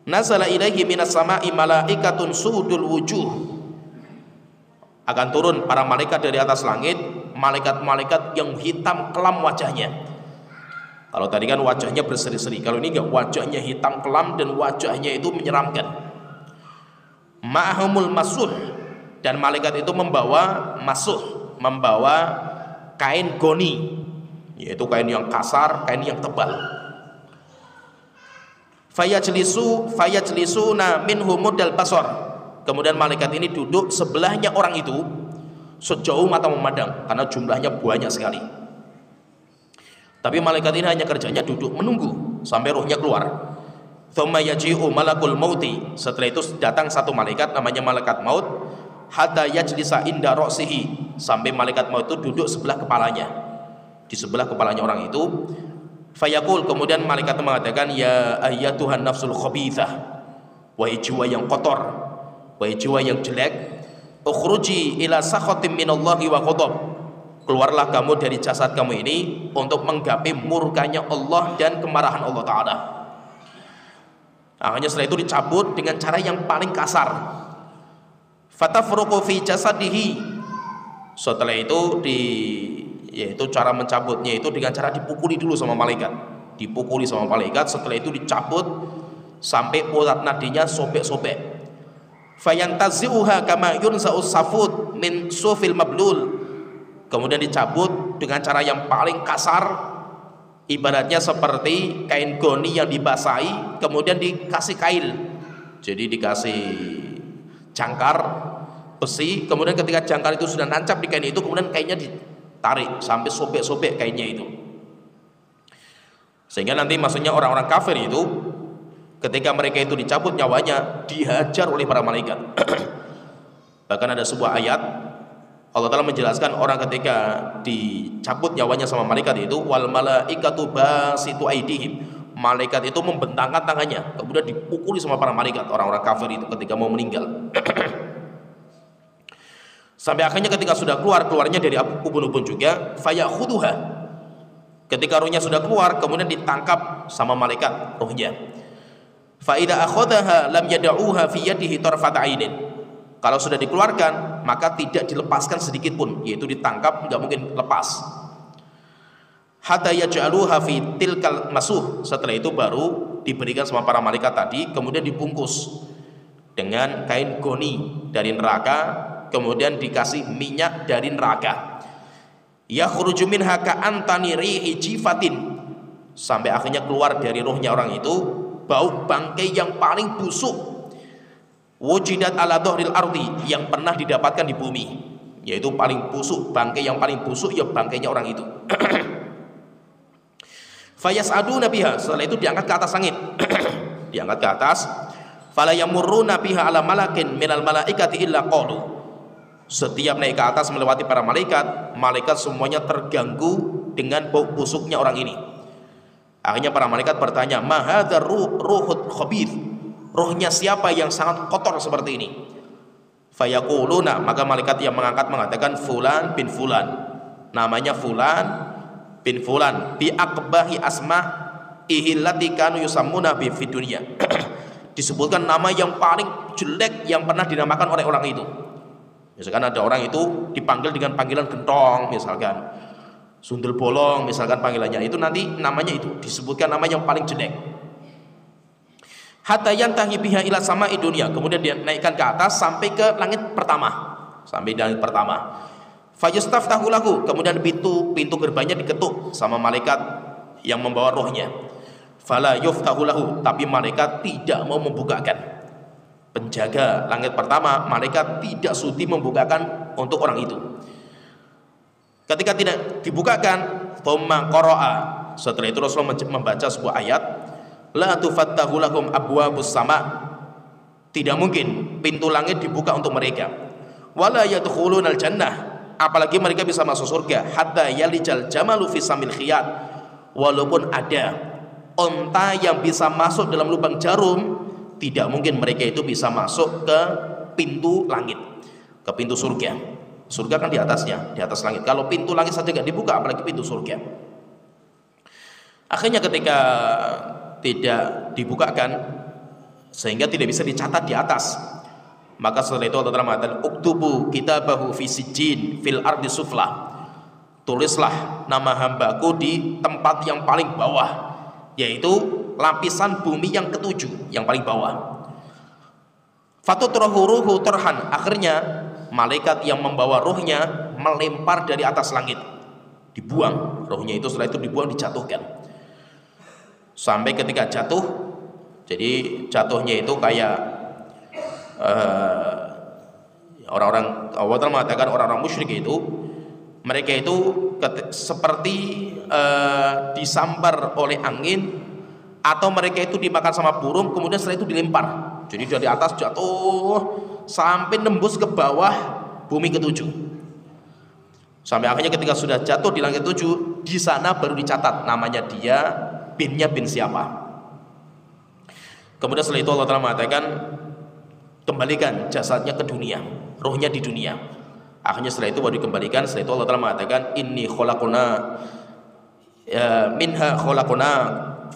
Nazala ilaihi minas sama'i malaikatun sudul wujuh, akan turun para malaikat dari atas langit, malaikat-malaikat yang hitam kelam wajahnya. Kalau tadi kan wajahnya berseri-seri, kalau ini enggak, wajahnya hitam kelam dan wajahnya itu menyeramkan. Ma'ahumul masuh, dan malaikat itu membawa masuh, membawa kain goni, yaitu kain yang kasar, kain yang tebal. Fayajlisuna minhumudal basar, kemudian malaikat ini duduk sebelahnya orang itu sejauh mata memandang, karena jumlahnya banyak sekali. Tapi malaikat ini hanya kerjanya duduk menunggu sampai ruhnya keluar. Tsumma yaji'u malakul mauti, setelah itu datang satu malaikat namanya malaikat maut, hatta yajlisa inda ra'sihi, sampai malaikat maut itu duduk sebelah kepalanya, di sebelah kepalanya orang itu. Fayaqul, kemudian malaikat itu mengatakan, ya ayyatuhan nafsul khabithah, wahai jiwa yang kotor, wahai jiwa yang jelek, ukhruji ila sakhatin minallahi wa ghadab, keluarlah kamu dari jasad kamu ini untuk menggapai murkanya Allah dan kemarahan Allah Ta'ala. Hanya setelah itu dicabut dengan cara yang paling kasar. Fatafruqu fi jasadihi, setelah itu yaitu cara mencabutnya itu dengan cara dipukuli dulu sama malaikat. Dipukuli sama malaikat, setelah itu dicabut sampai urat nadinya sobek-sobek. Fayantazi'uha kama yunza'us safud min sufil mablul, kemudian dicabut dengan cara yang paling kasar, ibaratnya seperti kain goni yang dibasahi kemudian dikasih kail. Jadi dikasih jangkar besi, kemudian ketika jangkar itu sudah nancap di kain itu, kemudian kainnya ditarik sampai sobek-sobek kainnya itu. Sehingga nanti maksudnya orang-orang kafir itu ketika mereka itu dicabut nyawanya, dihajar oleh para malaikat. Bahkan ada sebuah ayat Allah Ta'ala menjelaskan orang ketika dicabut nyawanya sama malaikat itu, wal malaikatu basitu aidihim, malaikat itu membentangkan tangannya, kemudian dipukuli sama para malaikat, orang-orang kafir itu ketika mau meninggal. Sampai akhirnya ketika sudah keluarnya dari ubun-ubun juga, fayakhuduha, ketika ruhnya sudah keluar, kemudian ditangkap sama malaikat ruhnya. Fa idza akhadhaha lam yad'uha fi yadihi tarfat ainin, kalau sudah dikeluarkan maka tidak dilepaskan sedikit pun, yaitu ditangkap nggak mungkin lepas. Hatta yaj'aluha fi tilkal masuh, setelah itu baru diberikan sama para malaikat tadi, kemudian dibungkus dengan kain goni dari neraka, kemudian dikasih minyak dari neraka. Yakhruju minha ka'antani rihi jifatin, sampai akhirnya keluar dari ruhnya orang itu bau bangkai yang paling busuk, wujidat ala dhahril ardi, yang pernah didapatkan di bumi, yaitu paling busuk, bangkai yang paling busuk ya bangkainya orang itu. Fayas'aduna biha, setelah itu diangkat ke atas langit. Diangkat ke atas. Fala yamurruna biha ala malakin minal malaikati illa qalu, setiap naik ke atas melewati para malaikat, malaikat semuanya terganggu dengan bau busuknya orang ini. Akhirnya para malaikat bertanya, ma hadzal ruhut khabith, rohnya siapa yang sangat kotor seperti ini? Fayaquluna, maka malaikat yang mengangkat mengatakan fulan bin fulan, namanya fulan bin fulan, bi aqbahi asma ihillati kanu yusammuna bi fid dunya. Disebutkan nama yang paling paling jelek yang pernah dinamakan oleh orang itu. Misalkan ada orang itu dipanggil dengan panggilan gentong, misalkan sundel bolong, misalkan panggilannya itu, nanti namanya itu disebutkan nama yang paling jelek. Hatta yantahi biha ila sama'i dunya, kemudian dia naikkan ke atas sampai ke langit pertama, sampai di langit pertama. Fayustaftahu lahu, kemudian pintu gerbangnya diketuk sama malaikat yang membawa rohnya. Fala yuftahu lahu, tapi malaikat tidak mau membukakan. Penjaga langit pertama, malaikat tidak sudi membukakan untuk orang itu. Ketika tidak dibukakan, thumma qara'a, setelah itu Rasulullah membaca sebuah ayat, la tufattahu lahum abwabus sama, tidak mungkin pintu langit dibuka untuk mereka. Wala yadkhulunal jannah, apalagi mereka bisa masuk surga, hatta yalijal jamalu fi samil khiyat, walaupun ada onta yang bisa masuk dalam lubang jarum, tidak mungkin mereka itu bisa masuk ke pintu langit, ke pintu surga. Surga kan di atasnya, di atas langit. Kalau pintu langit saja tidak dibuka, apalagi pintu surga. Akhirnya ketika tidak dibukakan, sehingga tidak bisa dicatat di atas, maka setelah itu Allah Ta'ala mengatakan, uktubu kitabahu fi sijjin fil ardi sufla, tulislah nama hambaku di tempat yang paling bawah, yaitu lapisan bumi yang ketujuh, yang paling bawah. Fatutrahu ruhu turhan, akhirnya malaikat yang membawa ruhnya melempar dari atas langit, dibuang ruhnya itu. Setelah itu dibuang, dijatuhkan, sampai ketika jatuh, jadi jatuhnya itu kayak orang-orang, Allah mengatakan orang-orang musyrik itu, mereka itu seperti disambar oleh angin, atau mereka itu dimakan sama burung, kemudian setelah itu dilempar. Jadi dari atas jatuh sampai nembus ke bawah bumi ketujuh. Sampai akhirnya ketika sudah jatuh di langit ketujuh, di sana baru dicatat namanya dia, binnya bin siapa. Kemudian setelah itu Allah Ta'ala mengatakan, kembalikan jasadnya ke dunia, rohnya di dunia. Akhirnya setelah itu baru dikembalikan. Setelah itu Allah Ta'ala mengatakan, inni khalaqna minha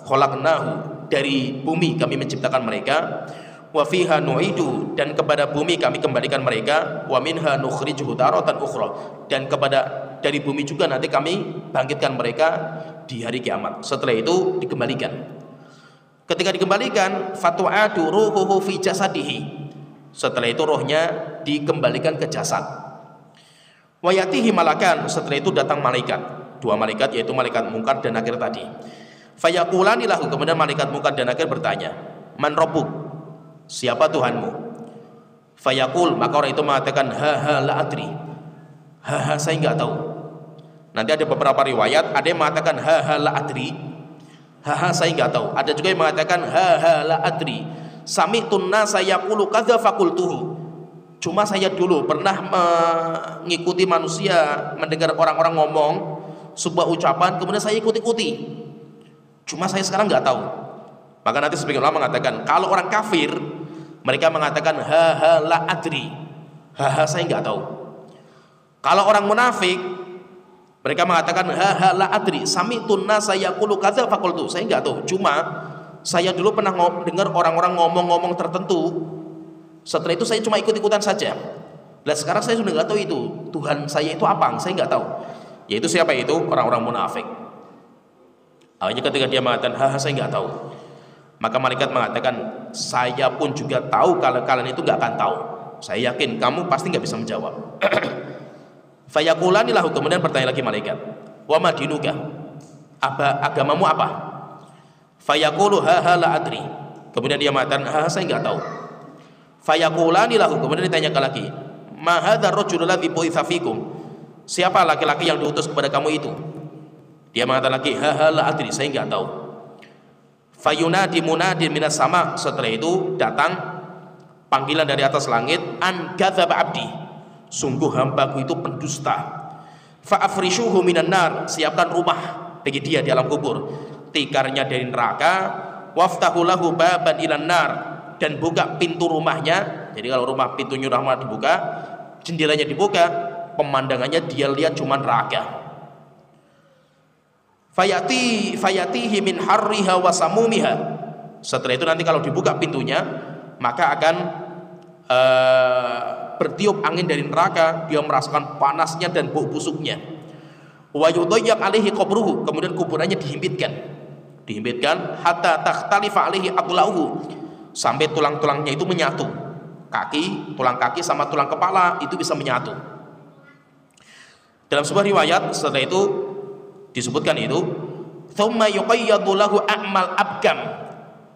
khalaqnahu, dari bumi kami menciptakan mereka, wa fiha nu'idu, dan kepada bumi kami kembalikan mereka, wa minha nukhrijuhu taratan ukhra, dan dari bumi juga nanti kami bangkitkan mereka di hari kiamat. Setelah itu dikembalikan. Ketika dikembalikan, fatu'adu ruhuhu fi jasadihi, setelah itu rohnya dikembalikan ke jasad. Wa yatihi malakan, setelah itu datang malaikat, dua malaikat, yaitu malaikat Munkar dan Nakir tadi. Fayaqulani lahu, kemudian malaikat Munkar dan Nakir bertanya, man rabbuk, siapa Tuhanmu? Fayaqul, maka orang itu mengatakan, ha la adri, ha saya enggak tahu. Nanti ada beberapa riwayat, ada yang mengatakan ha la adri, ha saya enggak tahu. Ada juga yang mengatakan ha la adri, sami'tun nasa yaqulu kadza faqultuhu, cuma saya dulu pernah mengikuti manusia, mendengar orang-orang ngomong sebuah ucapan, kemudian saya ikuti-ikuti, cuma saya sekarang nggak tahu. Maka nanti sebagian ulama mengatakan, kalau orang kafir mereka mengatakan ha la adri, ha saya nggak tahu. Kalau orang munafik mereka mengatakan ha la adri, sami'tun nasa yaqulu kadza faqultu, saya nggak tahu, cuma saya dulu pernah dengar orang-orang ngomong-ngomong tertentu, setelah itu saya cuma ikut-ikutan saja. Nah sekarang saya sudah nggak tahu itu Tuhan saya itu apa, saya nggak tahu. Yaitu siapa itu? Orang-orang munafik. Akhirnya ketika dia mengatakan ha saya nggak tahu, maka malaikat mengatakan, saya pun juga tahu kalau kalian itu nggak akan tahu. Saya yakin kamu pasti nggak bisa menjawab. Fayaqulani lahu, kemudian bertanya lagi malaikat, wa ma dinuka, agamamu apa? Fayaqulu ha la adri, kemudian dia mengatakan ha saya nggak tahu. Fayaqulani lahu, kemudian ditanyakan lagi, ma hadzal rajul ladzi bu'itsa fikum, siapa laki-laki yang diutus kepada kamu itu? Dia mengatakan lagi ha la adri, saya nggak tahu. Fayunadi munadin minas sama, setelah itu datang panggilan dari atas langit, an kadzaba abdi, sungguh hambaku itu pendusta. Fa afrishuhu minan nar, siapkan rumah bagi dia di alam kubur, tikarnya dari neraka. Waftahu lahu baban ilan nar, dan buka pintu rumahnya. Jadi kalau rumah pintunya rahmat dibuka, jendelanya dibuka, pemandangannya dia lihat cuma neraka. Fayatihi min harriha wa samumiha, setelah itu nanti kalau dibuka pintunya, maka akan bertiup angin dari neraka, dia merasakan panasnya dan bau busuknya. Wa yudayyak alaihi qabruhu, kemudian kuburannya dihimpitkan hatta takhtalifa alaihi adlauhu, sampai tulang-tulangnya itu menyatu. Tulang kaki sama tulang kepala itu bisa menyatu. Dalam sebuah riwayat setelah itu disebutkan itu, thumma yuqayyadu lahu a'mal abgam.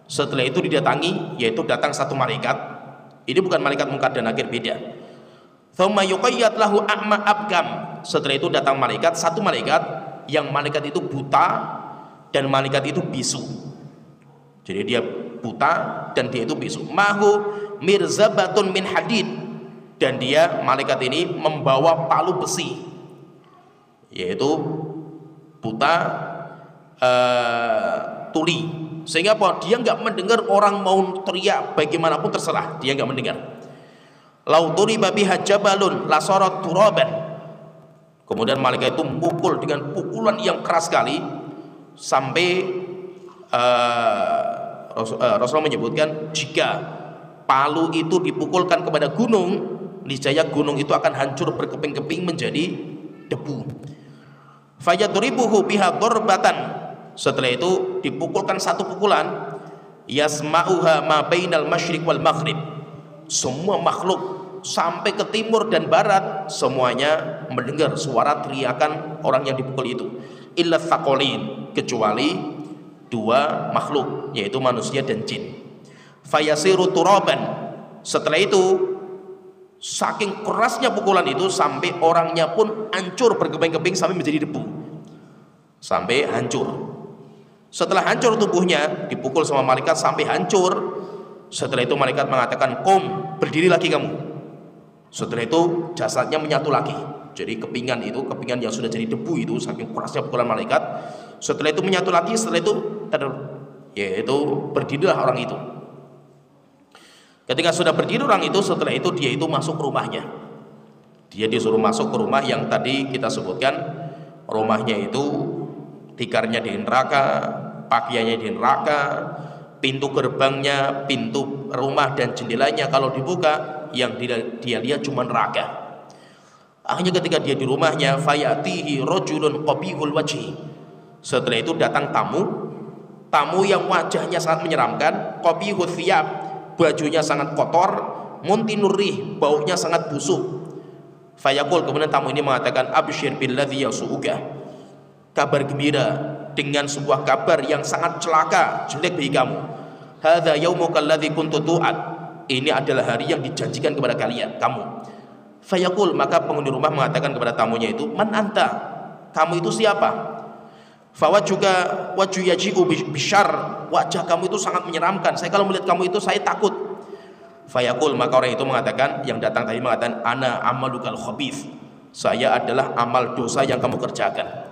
Setelah itu didatangi, yaitu datang satu malaikat. Ini bukan malaikat Munkar dan Nakir, beda. Thumma yuqayyad lahu a'ma abgam. Setelah itu datang satu malaikat yang malaikat itu buta dan malaikat itu bisu. Jadi dia buta dan dia itu bisu. Mahu mirzabatun min hadid, dan dia malaikat ini membawa palu besi, yaitu buta tuli. Sehingga apa? Dia nggak mendengar orang mau teriak bagaimanapun terserah, dia nggak mendengar. Lauturi babi hajabalun lasorot turaban. Kemudian malaikat itu memukul dengan pukulan yang keras sekali sampai Rasulullah menyebutkan jika palu itu dipukulkan kepada gunung, niscaya gunung itu akan hancur berkeping-keping menjadi debu. Fayadribuhu biha darbatan. Setelah itu dipukulkan satu pukulan, yasma'uha ma bainal masyriq wal maghrib. Semua makhluk sampai ke timur dan barat semuanya mendengar suara teriakan orang yang dipukul itu. Illa thaqalin, kecuali dua makhluk, yaitu manusia dan jin. Fayasiru turaban. Setelah itu saking kerasnya pukulan itu sampai orangnya pun hancur berkeping-keping sampai menjadi debu, sampai hancur. Setelah hancur tubuhnya, dipukul sama malaikat sampai hancur. Setelah itu malaikat mengatakan, "Qum, berdiri lagi kamu." Setelah itu jasadnya menyatu lagi. Jadi kepingan yang sudah jadi debu itu saking kerasnya pukulan malaikat. Setelah itu menyatu lagi. Setelah itu yaitu berdirilah orang itu. Ketika sudah berdiri orang itu, setelah itu dia itu masuk ke rumahnya. Dia disuruh masuk ke rumah yang tadi kita sebutkan. Rumahnya itu tikarnya di neraka, pakaiannya di neraka, pintu gerbangnya, pintu rumah dan jendelanya kalau dibuka, yang dia lihat cuma neraka. Akhirnya ketika dia di rumahnya, fayatihi rajulun qabihul wajhi. Setelah itu datang tamu yang wajahnya sangat menyeramkan, qabihul thiyab, bajunya sangat kotor, muntinurrih, baunya sangat busuk. Fayaqul, kemudian tamu ini mengatakan, absyir billadzi yasu'uka, kabar gembira dengan sebuah kabar yang sangat celaka, jelek bagi kamu. Hadza yaumukal ladzi kuntu tu'ad, ini adalah hari yang dijanjikan kepada kamu. Fayaqul, maka penghuni rumah mengatakan kepada tamunya itu, man anta, kamu itu siapa? Fawajuka waju yaji'u bisyar, wajah kamu itu sangat menyeramkan, saya kalau melihat kamu itu saya takut. Fayaqul, maka orang itu mengatakan, yang datang tadi mengatakan, ana amalukal khabith, saya adalah amal dosa yang kamu kerjakan.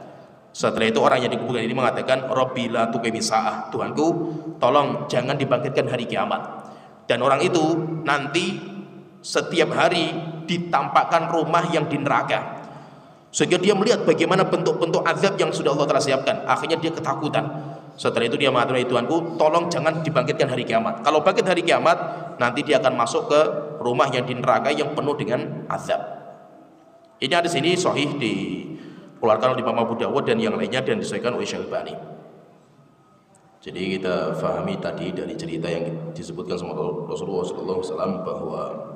Setelah itu orang yang dikuburkan ini mengatakan, Rabbi la tuqimi sa'ah, Tuhanku tolong jangan dibangkitkan hari kiamat. Dan orang itu nanti setiap hari ditampakkan rumah yang di neraka, sehingga dia melihat bagaimana bentuk-bentuk azab yang sudah Allah telah siapkan. Akhirnya dia ketakutan. Setelah itu dia mengatakan, Tuhanku tolong jangan dibangkitkan hari kiamat. Kalau bangkit hari kiamat, nanti dia akan masuk ke rumah yang di neraka yang penuh dengan azab. Ini hadis ini sahih, dikeluarkan oleh Imam Abu Dawud dan yang lainnya, dan disahihkan oleh Syalbani. Jadi kita fahami tadi dari cerita yang disebutkan sama Rasulullah SAW bahwa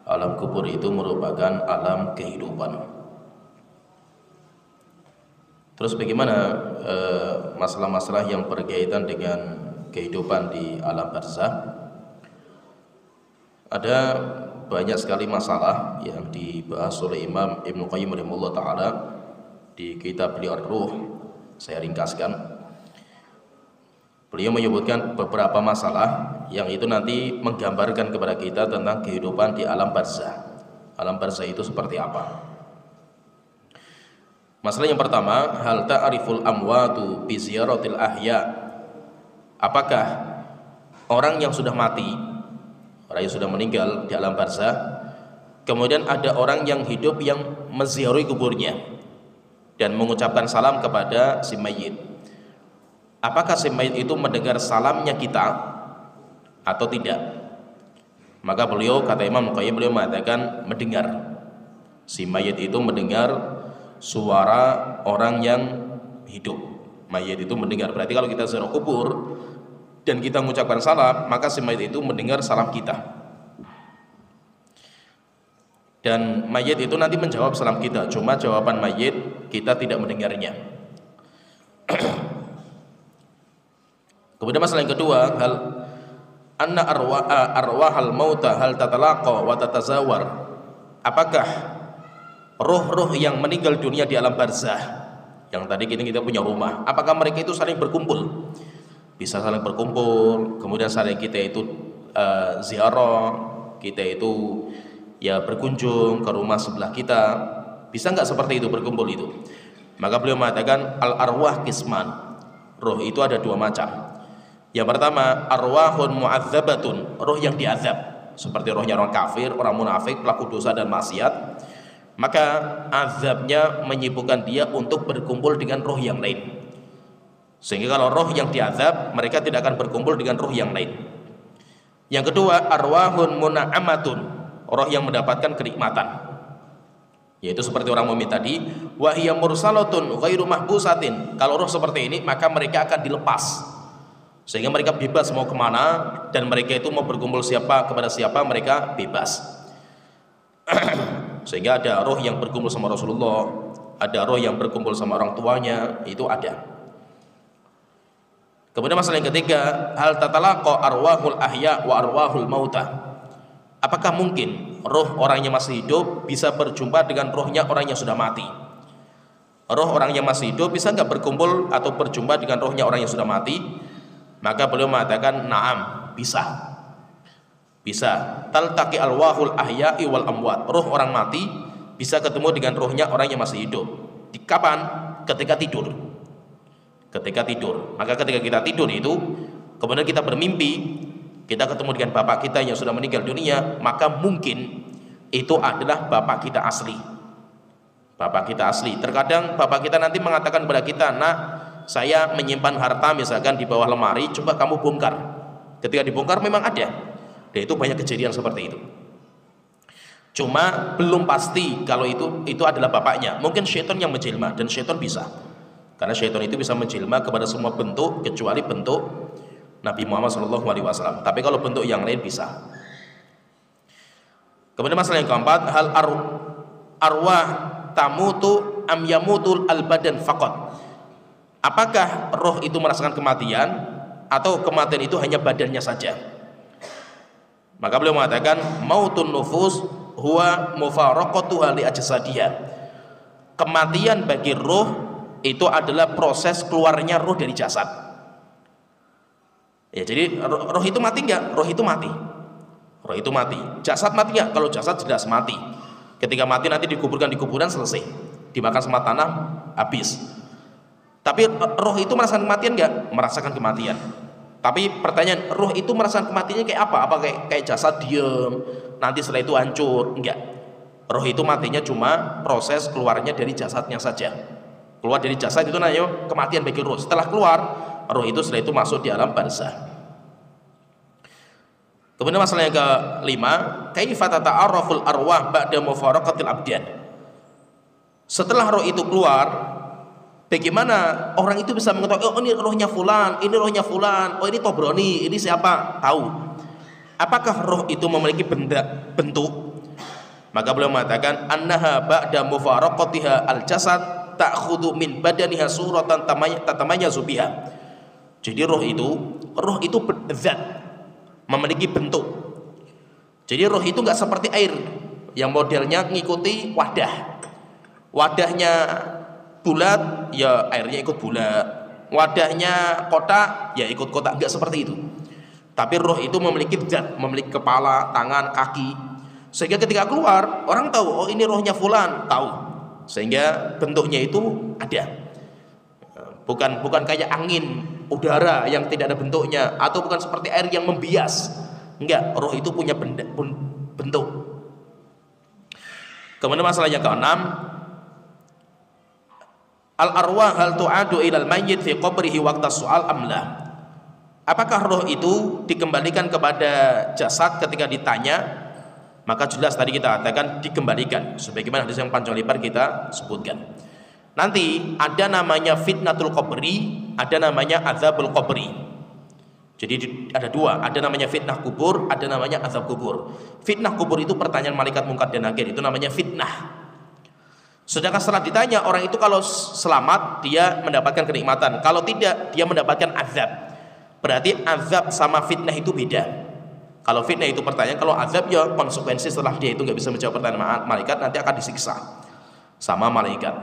alam kubur itu merupakan alam kehidupan. Terus bagaimana masalah-masalah yang berkaitan dengan kehidupan di alam barzakh? Ada banyak sekali masalah yang dibahas oleh Imam Ibnu Qayyim rahimahullah taala di kitab beliau Ar-Ruh. Saya ringkaskan. Beliau menyebutkan beberapa masalah yang itu nanti menggambarkan kepada kita tentang kehidupan di alam barzakh. Alam barzakh itu seperti apa? Masalah yang pertama, hal ta'riful amwatu bi ziyaratil ahya. Apakah orang yang sudah mati, orang yang sudah meninggal di alam barzakh, kemudian ada orang yang hidup yang menziarahi kuburnya dan mengucapkan salam kepada si mayit. Apakah si mayit itu mendengar salamnya kita atau tidak? Maka beliau, kata Imam Qayyim, beliau mengatakan mendengar. Si mayit itu mendengar suara orang yang hidup. Mayit itu mendengar. Berarti kalau kita ziarah kubur dan kita mengucapkan salam, maka si mayit itu mendengar salam kita. Dan mayit itu nanti menjawab salam kita. Cuma jawaban mayit kita tidak mendengarnya. Kemudian masalah yang kedua, hal anna arwahal mauta hal tatalaqa wa tatazawar. Apakah roh-roh yang meninggal dunia di alam barzah, yang tadi kita punya rumah, apakah mereka itu saling berkumpul? Bisa saling berkumpul, kemudian saling kita itu ziarah, kita itu ya berkunjung ke rumah sebelah kita. Bisa nggak seperti itu berkumpul itu? Maka beliau mengatakan al arwah kisman. Roh itu ada dua macam. Yang pertama, arwahun mu'adzabatun, roh yang diazab, seperti rohnya orang kafir, orang munafik, pelaku dosa dan maksiat. Maka azabnya menyibukkan dia untuk berkumpul dengan roh yang lain. Sehingga kalau roh yang diazab, mereka tidak akan berkumpul dengan roh yang lain. Yang kedua, arwahun muna'amatun, roh yang mendapatkan kenikmatan. Yaitu seperti orang mukmin tadi, wa hiya mursalatun ghairu mahbusatin. Kalau roh seperti ini, maka mereka akan dilepas. Sehingga mereka bebas mau kemana, dan mereka itu mau berkumpul kepada siapa mereka bebas. Sehingga ada roh yang berkumpul sama Rasulullah, ada roh yang berkumpul sama orang tuanya, itu ada. Kemudian masalah yang ketiga, hal tatalaqa arwahul ahya wa arwahul mauta. Apakah mungkin roh orang yang masih hidup bisa berjumpa dengan rohnya orang yang sudah mati? Roh orang yang masih hidup bisa nggak berkumpul atau berjumpa dengan rohnya orang yang sudah mati? Maka beliau mengatakan na'am, bisa. Bisa. Taltaqi alwahul ahya'i wal amwat. Roh orang mati bisa ketemu dengan rohnya orang yang masih hidup. Di kapan? Ketika tidur. Ketika tidur. Maka ketika kita tidur itu, kemudian kita bermimpi, kita ketemu dengan bapak kita yang sudah meninggal dunia, maka mungkin itu adalah bapak kita asli. Bapak kita asli. Terkadang bapak kita nanti mengatakan kepada kita, "Nak, saya menyimpan harta misalkan di bawah lemari, coba kamu bongkar." Ketika dibongkar memang ada. Dan itu banyak kejadian seperti itu. Cuma belum pasti kalau itu adalah bapaknya. Mungkin syaitan yang menjelma, dan syaitan bisa. Karena syaitan itu bisa menjelma kepada semua bentuk kecuali bentuk Nabi Muhammad SAW. Tapi kalau bentuk yang lain bisa. Kemudian masalah yang keempat, hal arwah tamutu am yamutul al badan faqat. Apakah roh itu merasakan kematian atau kematian itu hanya badannya saja? Maka beliau mengatakan mautun nufus huwa mufaraqatuha li ajsadiyya. Kematian bagi roh itu adalah proses keluarnya roh dari jasad. Ya, jadi roh itu mati enggak? Roh itu mati. Roh itu mati. Jasad mati enggak? Kalau jasad jelas mati. Ketika mati nanti dikuburkan di kuburan, selesai. Dimakan sama tanah, habis. Tapi roh itu merasakan kematian enggak? Merasakan kematian. Tapi pertanyaan, roh itu merasakan kematiannya kayak apa? Apa kayak jasad diem, nanti setelah itu hancur? Enggak. Roh itu matinya cuma proses keluarnya dari jasadnya saja. Keluar dari jasad itu namanya kematian bagi roh. Setelah keluar, roh itu setelah itu masuk di alam barzah. Kemudian masalah yang kelima, kaifa tata'arraful arwah ba'da mufaraqatil abdan. Setelah roh itu keluar, bagaimana orang itu bisa mengetahui, oh ini rohnya fulan, ini rohnya fulan, oh ini Tobroni, ini siapa? Tahu. Apakah roh itu memiliki bentuk? Maka beliau mengatakan annaha ba'da mufaraqatiha al-jasad ta'khudhu min badaniha suratan tatamayyazu biha. Jadi roh itu berzat, memiliki bentuk. Jadi roh itu enggak seperti air yang modelnya ngikuti wadah. Wadahnya bulat, ya airnya ikut bulat. Wadahnya kotak, ya ikut kotak. Enggak seperti itu. Tapi roh itu memiliki zat, memiliki kepala, tangan, kaki. Sehingga ketika keluar, orang tahu, oh ini rohnya fulan, tahu. Sehingga bentuknya itu ada. Bukan kayak angin, udara yang tidak ada bentuknya, atau bukan seperti air yang membias. Enggak, roh itu punya bentuk. Kemudian masalah yang keenam, al arwah hal tu'adu ilal mayyit fi qabrihi waqta su'al amla. Apakah roh itu dikembalikan kepada jasad ketika ditanya? Maka jelas tadi kita katakan dikembalikan, sebagaimana hadis yang panjang lebar kita sebutkan. Nanti ada namanya fitnatul qabri, ada namanya azabul qabri. Jadi ada dua, ada namanya fitnah kubur, ada namanya azab kubur. Fitnah kubur itu pertanyaan malaikat mungkar dan nakir, itu namanya fitnah. Sedangkan setelah ditanya, orang itu kalau selamat dia mendapatkan kenikmatan, kalau tidak dia mendapatkan azab. Berarti azab sama fitnah itu beda. Kalau fitnah itu pertanyaan, kalau azab ya konsekuensi setelah dia itu nggak bisa menjawab pertanyaan malaikat, nanti akan disiksa sama malaikat.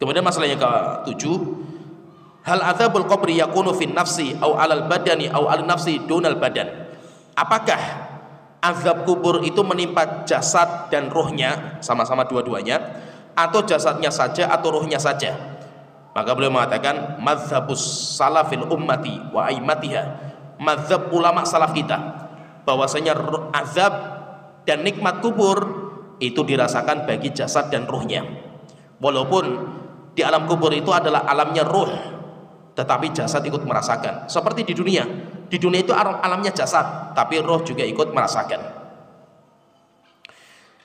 Kemudian masalah yang ke-7, hal azabul qabri yakunu fin nafsi au alal badani au al nafsi dunal badan. Apakah azab kubur itu menimpa jasad dan ruhnya, sama-sama dua-duanya, atau jasadnya saja atau ruhnya saja? Maka beliau mengatakan mazhabus salafil ummati wa aimatiha, mazhab ulama salaf kita, bahwasanya azab dan nikmat kubur itu dirasakan bagi jasad dan ruhnya. Walaupun di alam kubur itu adalah alamnya ruh, tetapi jasad ikut merasakan. Seperti di dunia itu alamnya jasad, tapi roh juga ikut merasakan.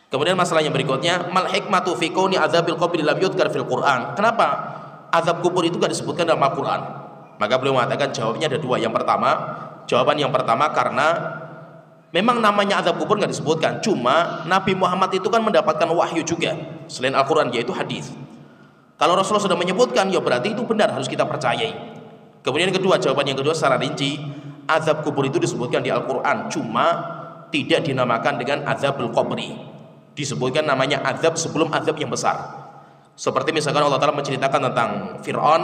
Kemudian masalah yang berikutnya, mal hikmatu fi kauni azabil qabri lam yudkar fil Quran. Kenapa azab kubur itu tidak disebutkan dalam Al-Quran? Maka beliau mengatakan jawabannya ada dua. Jawaban yang pertama karena memang namanya azab kubur nggak disebutkan, cuma Nabi Muhammad itu kan mendapatkan wahyu juga selain Al-Quran, yaitu hadis. Kalau Rasulullah sudah menyebutkan, ya berarti itu benar, harus kita percayai. Kemudian jawaban yang kedua secara rinci, azab kubur itu disebutkan di Al-Quran, cuma tidak dinamakan dengan azabul qabri. Disebutkan namanya azab sebelum azab yang besar. Seperti misalkan Allah Ta'ala menceritakan tentang Fir'aun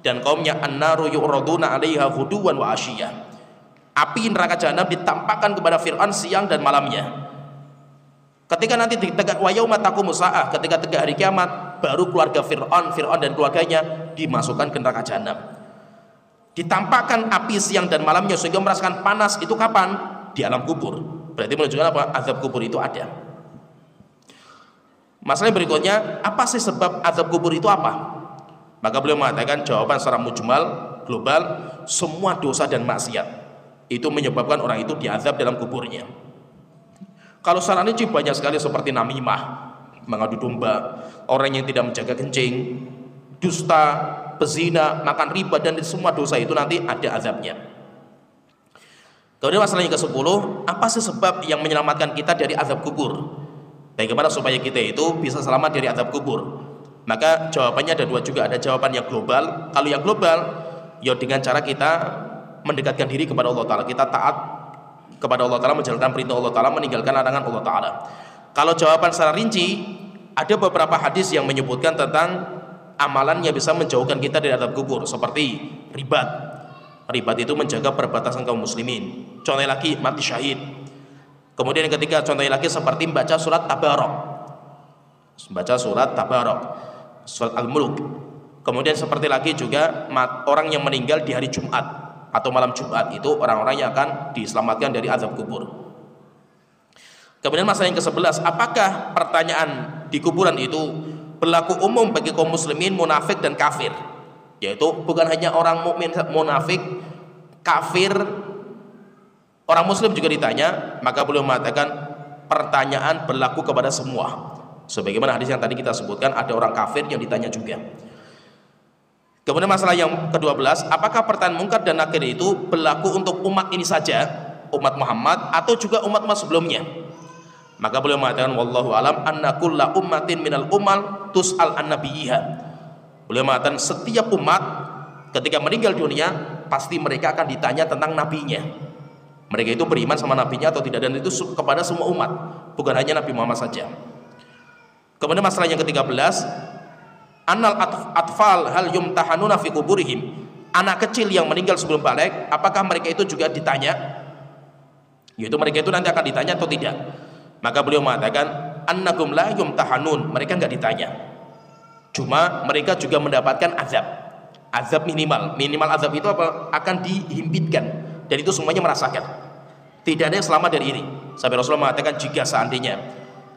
dan kaumnya, an-naru yu'raduna 'alaiha ghuduwan wa 'ashiyah. Api neraka jahanam ditampakkan kepada Fir'aun siang dan malamnya. Ketika nanti tegak wa yauma taqumus saah, ketika tegak hari kiamat, baru keluarga Fir'aun dan keluarganya dimasukkan ke neraka jahanam. Ditampakkan api siang dan malamnya sehingga merasakan panas. Itu kapan? Di alam kubur. Berarti menunjukkan apa? Azab kubur itu ada. Masalah berikutnya, apa sih sebab azab kubur itu apa? Maka beliau mengatakan jawaban secara mujmal, global, semua dosa dan maksiat itu menyebabkan orang itu diazab dalam kuburnya. Kalau secara rinci banyak sekali, seperti namimah, mengadu domba, orang yang tidak menjaga kencing, dusta, pezina, makan riba, dan semua dosa itu nanti ada azabnya. Kemudian masalah yang ke-10, apa sih sebab yang menyelamatkan kita dari azab kubur? Bagaimana supaya kita itu bisa selamat dari azab kubur? Maka jawabannya ada dua juga. Ada jawaban yang global. Kalau yang global, ya dengan cara kita mendekatkan diri kepada Allah Ta'ala, kita taat kepada Allah Ta'ala, menjalankan perintah Allah Ta'ala, meninggalkan larangan Allah Ta'ala. Kalau jawaban secara rinci, ada beberapa hadis yang menyebutkan tentang amalan yang bisa menjauhkan kita dari azab kubur, seperti ribat. Ribat itu menjaga perbatasan kaum muslimin. Contohnya lagi mati syahid. Kemudian yang ketiga, contohnya lagi seperti membaca surat Tabarok, surat Al-Mulk. Kemudian seperti lagi juga orang yang meninggal di hari Jumat atau malam Jumat, itu orang-orang yang akan diselamatkan dari azab kubur. Kemudian masalah yang ke-11, apakah pertanyaan di kuburan itu berlaku umum bagi kaum muslimin, munafik dan kafir? Yaitu bukan hanya orang mukmin munafik, kafir, orang muslim juga ditanya. Maka beliau mengatakan pertanyaan berlaku kepada semua. Sebagaimana hadis yang tadi kita sebutkan, ada orang kafir yang ditanya juga. Kemudian masalah yang ke-12, apakah pertanyaan mungkar dan nakir itu berlaku untuk umat ini saja, umat Muhammad, atau juga umat-umat sebelumnya? Maka beliau mengatakan wallahu alam anna kulla ummatin minal umal tus'al an nabiyha. Beliau mengatakan setiap umat ketika meninggal dunia pasti mereka akan ditanya tentang nabinya. Mereka itu beriman sama nabinya atau tidak, dan itu kepada semua umat, bukan hanya Nabi Muhammad saja. Kemudian masalah yang ke-13, annal atfal hal yumtahanuna fi kuburihim. Anak kecil yang meninggal sebelum balik, apakah mereka itu juga ditanya? Yaitu mereka itu nanti akan ditanya atau tidak? Maka beliau mengatakan annahum la yumtahanun, mereka enggak ditanya. Cuma mereka juga mendapatkan azab. Azab minimal azab itu apa? Akan dihimpitkan, dan itu semuanya merasakan. Tidak ada yang selamat dari ini. Sampai Rasulullah mengatakan jika seandainya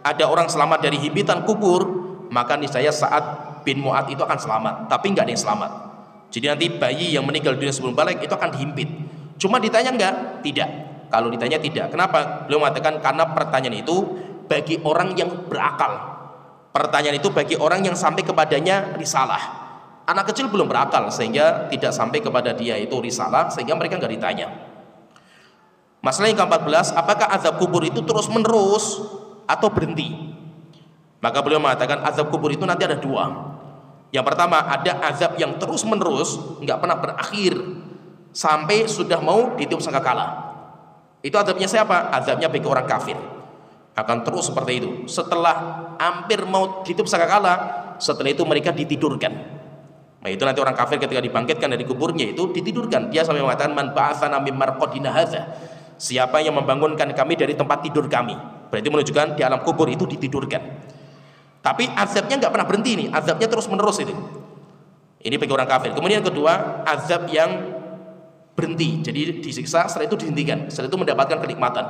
ada orang selamat dari himpitan kubur, maka niscaya Sa'ad bin Mu'adz itu akan selamat, tapi enggak ada yang selamat. Jadi nanti bayi yang meninggal dunia sebelum balik itu akan dihimpit. Cuma ditanya enggak? Tidak. Kalau ditanya tidak. Kenapa? Beliau mengatakan karena pertanyaan itu bagi orang yang berakal. Pertanyaan itu bagi orang yang sampai kepadanya risalah. Anak kecil belum berakal sehingga tidak sampai kepada dia itu risalah, sehingga mereka enggak ditanya. Masalah yang ke-14, apakah azab kubur itu terus menerus atau berhenti? Maka beliau mengatakan azab kubur itu nanti ada dua. Yang pertama, ada azab yang terus menerus, nggak pernah berakhir sampai sudah mau ditiup sangkakala. Itu azabnya siapa? Azabnya bagi orang kafir. Akan terus seperti itu. Setelah hampir mau ditiup sangkakala, setelah itu mereka ditidurkan. Nah, itu nanti orang kafir ketika dibangkitkan dari kuburnya itu ditidurkan. Dia sampai mengatakan man ba'atsana mim marqadina hadza. Siapa yang membangunkan kami dari tempat tidur kami? Berarti menunjukkan di alam kubur itu ditidurkan. Tapi azabnya nggak pernah berhenti nih, azabnya terus menerus itu. Ini bagi orang kafir. Kemudian kedua, azab yang berhenti. Jadi disiksa, setelah itu dihentikan. Setelah itu mendapatkan kenikmatan.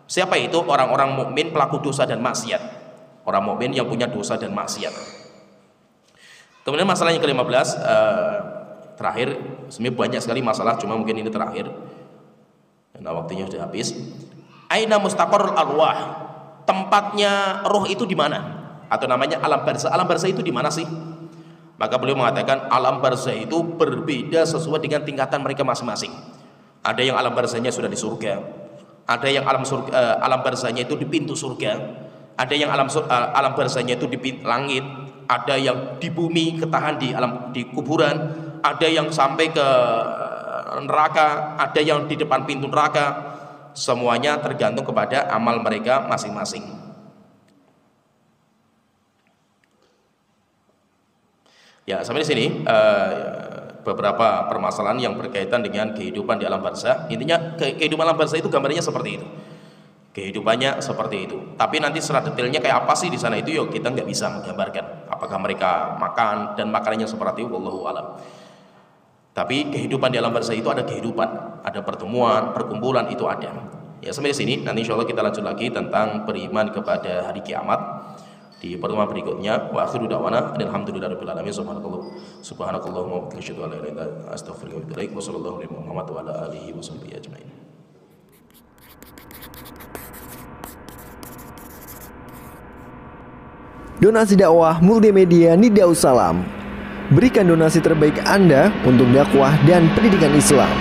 Siapa itu? Orang-orang mukmin pelaku dosa dan maksiat. Orang mukmin yang punya dosa dan maksiat. Kemudian masalah yang ke-15, terakhir, sebenarnya banyak sekali masalah, cuma mungkin ini terakhir karena waktunya sudah habis. Aina mustaqarrul arwah, tempatnya roh itu di mana? Atau namanya alam barzah. Alam barzah itu di mana sih? Maka beliau mengatakan alam barzah itu berbeda sesuai dengan tingkatan mereka masing-masing. Ada yang alam barzahnya sudah di surga, ada yang alam barzahnya itu di pintu surga, ada yang alam barzahnya itu di langit, ada yang di bumi ketahan di kuburan, ada yang sampai ke neraka, ada yang di depan pintu neraka. Semuanya tergantung kepada amal mereka masing-masing. Ya, sampai di sini beberapa permasalahan yang berkaitan dengan kehidupan di alam barzah. Intinya kehidupan alam barzah itu gambarnya seperti itu. Kehidupannya seperti itu. Tapi nanti secara detailnya kayak apa sih di sana itu, yuk kita nggak bisa menggambarkan. Apakah mereka makan dan makanannya seperti itu, wallahu alam. Tapi kehidupan di alam barzah itu ada kehidupan, ada pertemuan, perkumpulan, itu ada. Ya, sampai di sini. Nanti insya Allah kita lanjut lagi tentang beriman kepada hari kiamat di pertemuan berikutnya. Wa akhiru da'wana alhamdulillahirabbil alamin. Subhanakallahumma wa bihamdika asyhadu an la ilaha illa anta astaghfiruka wa atubu ilaik. Wassallallahu alaihi Muhammad wa ala alihi washabbihi ajmain. Donasi dakwah multimedia Nida Salam. Berikan donasi terbaik Anda untuk dakwah dan pendidikan Islam.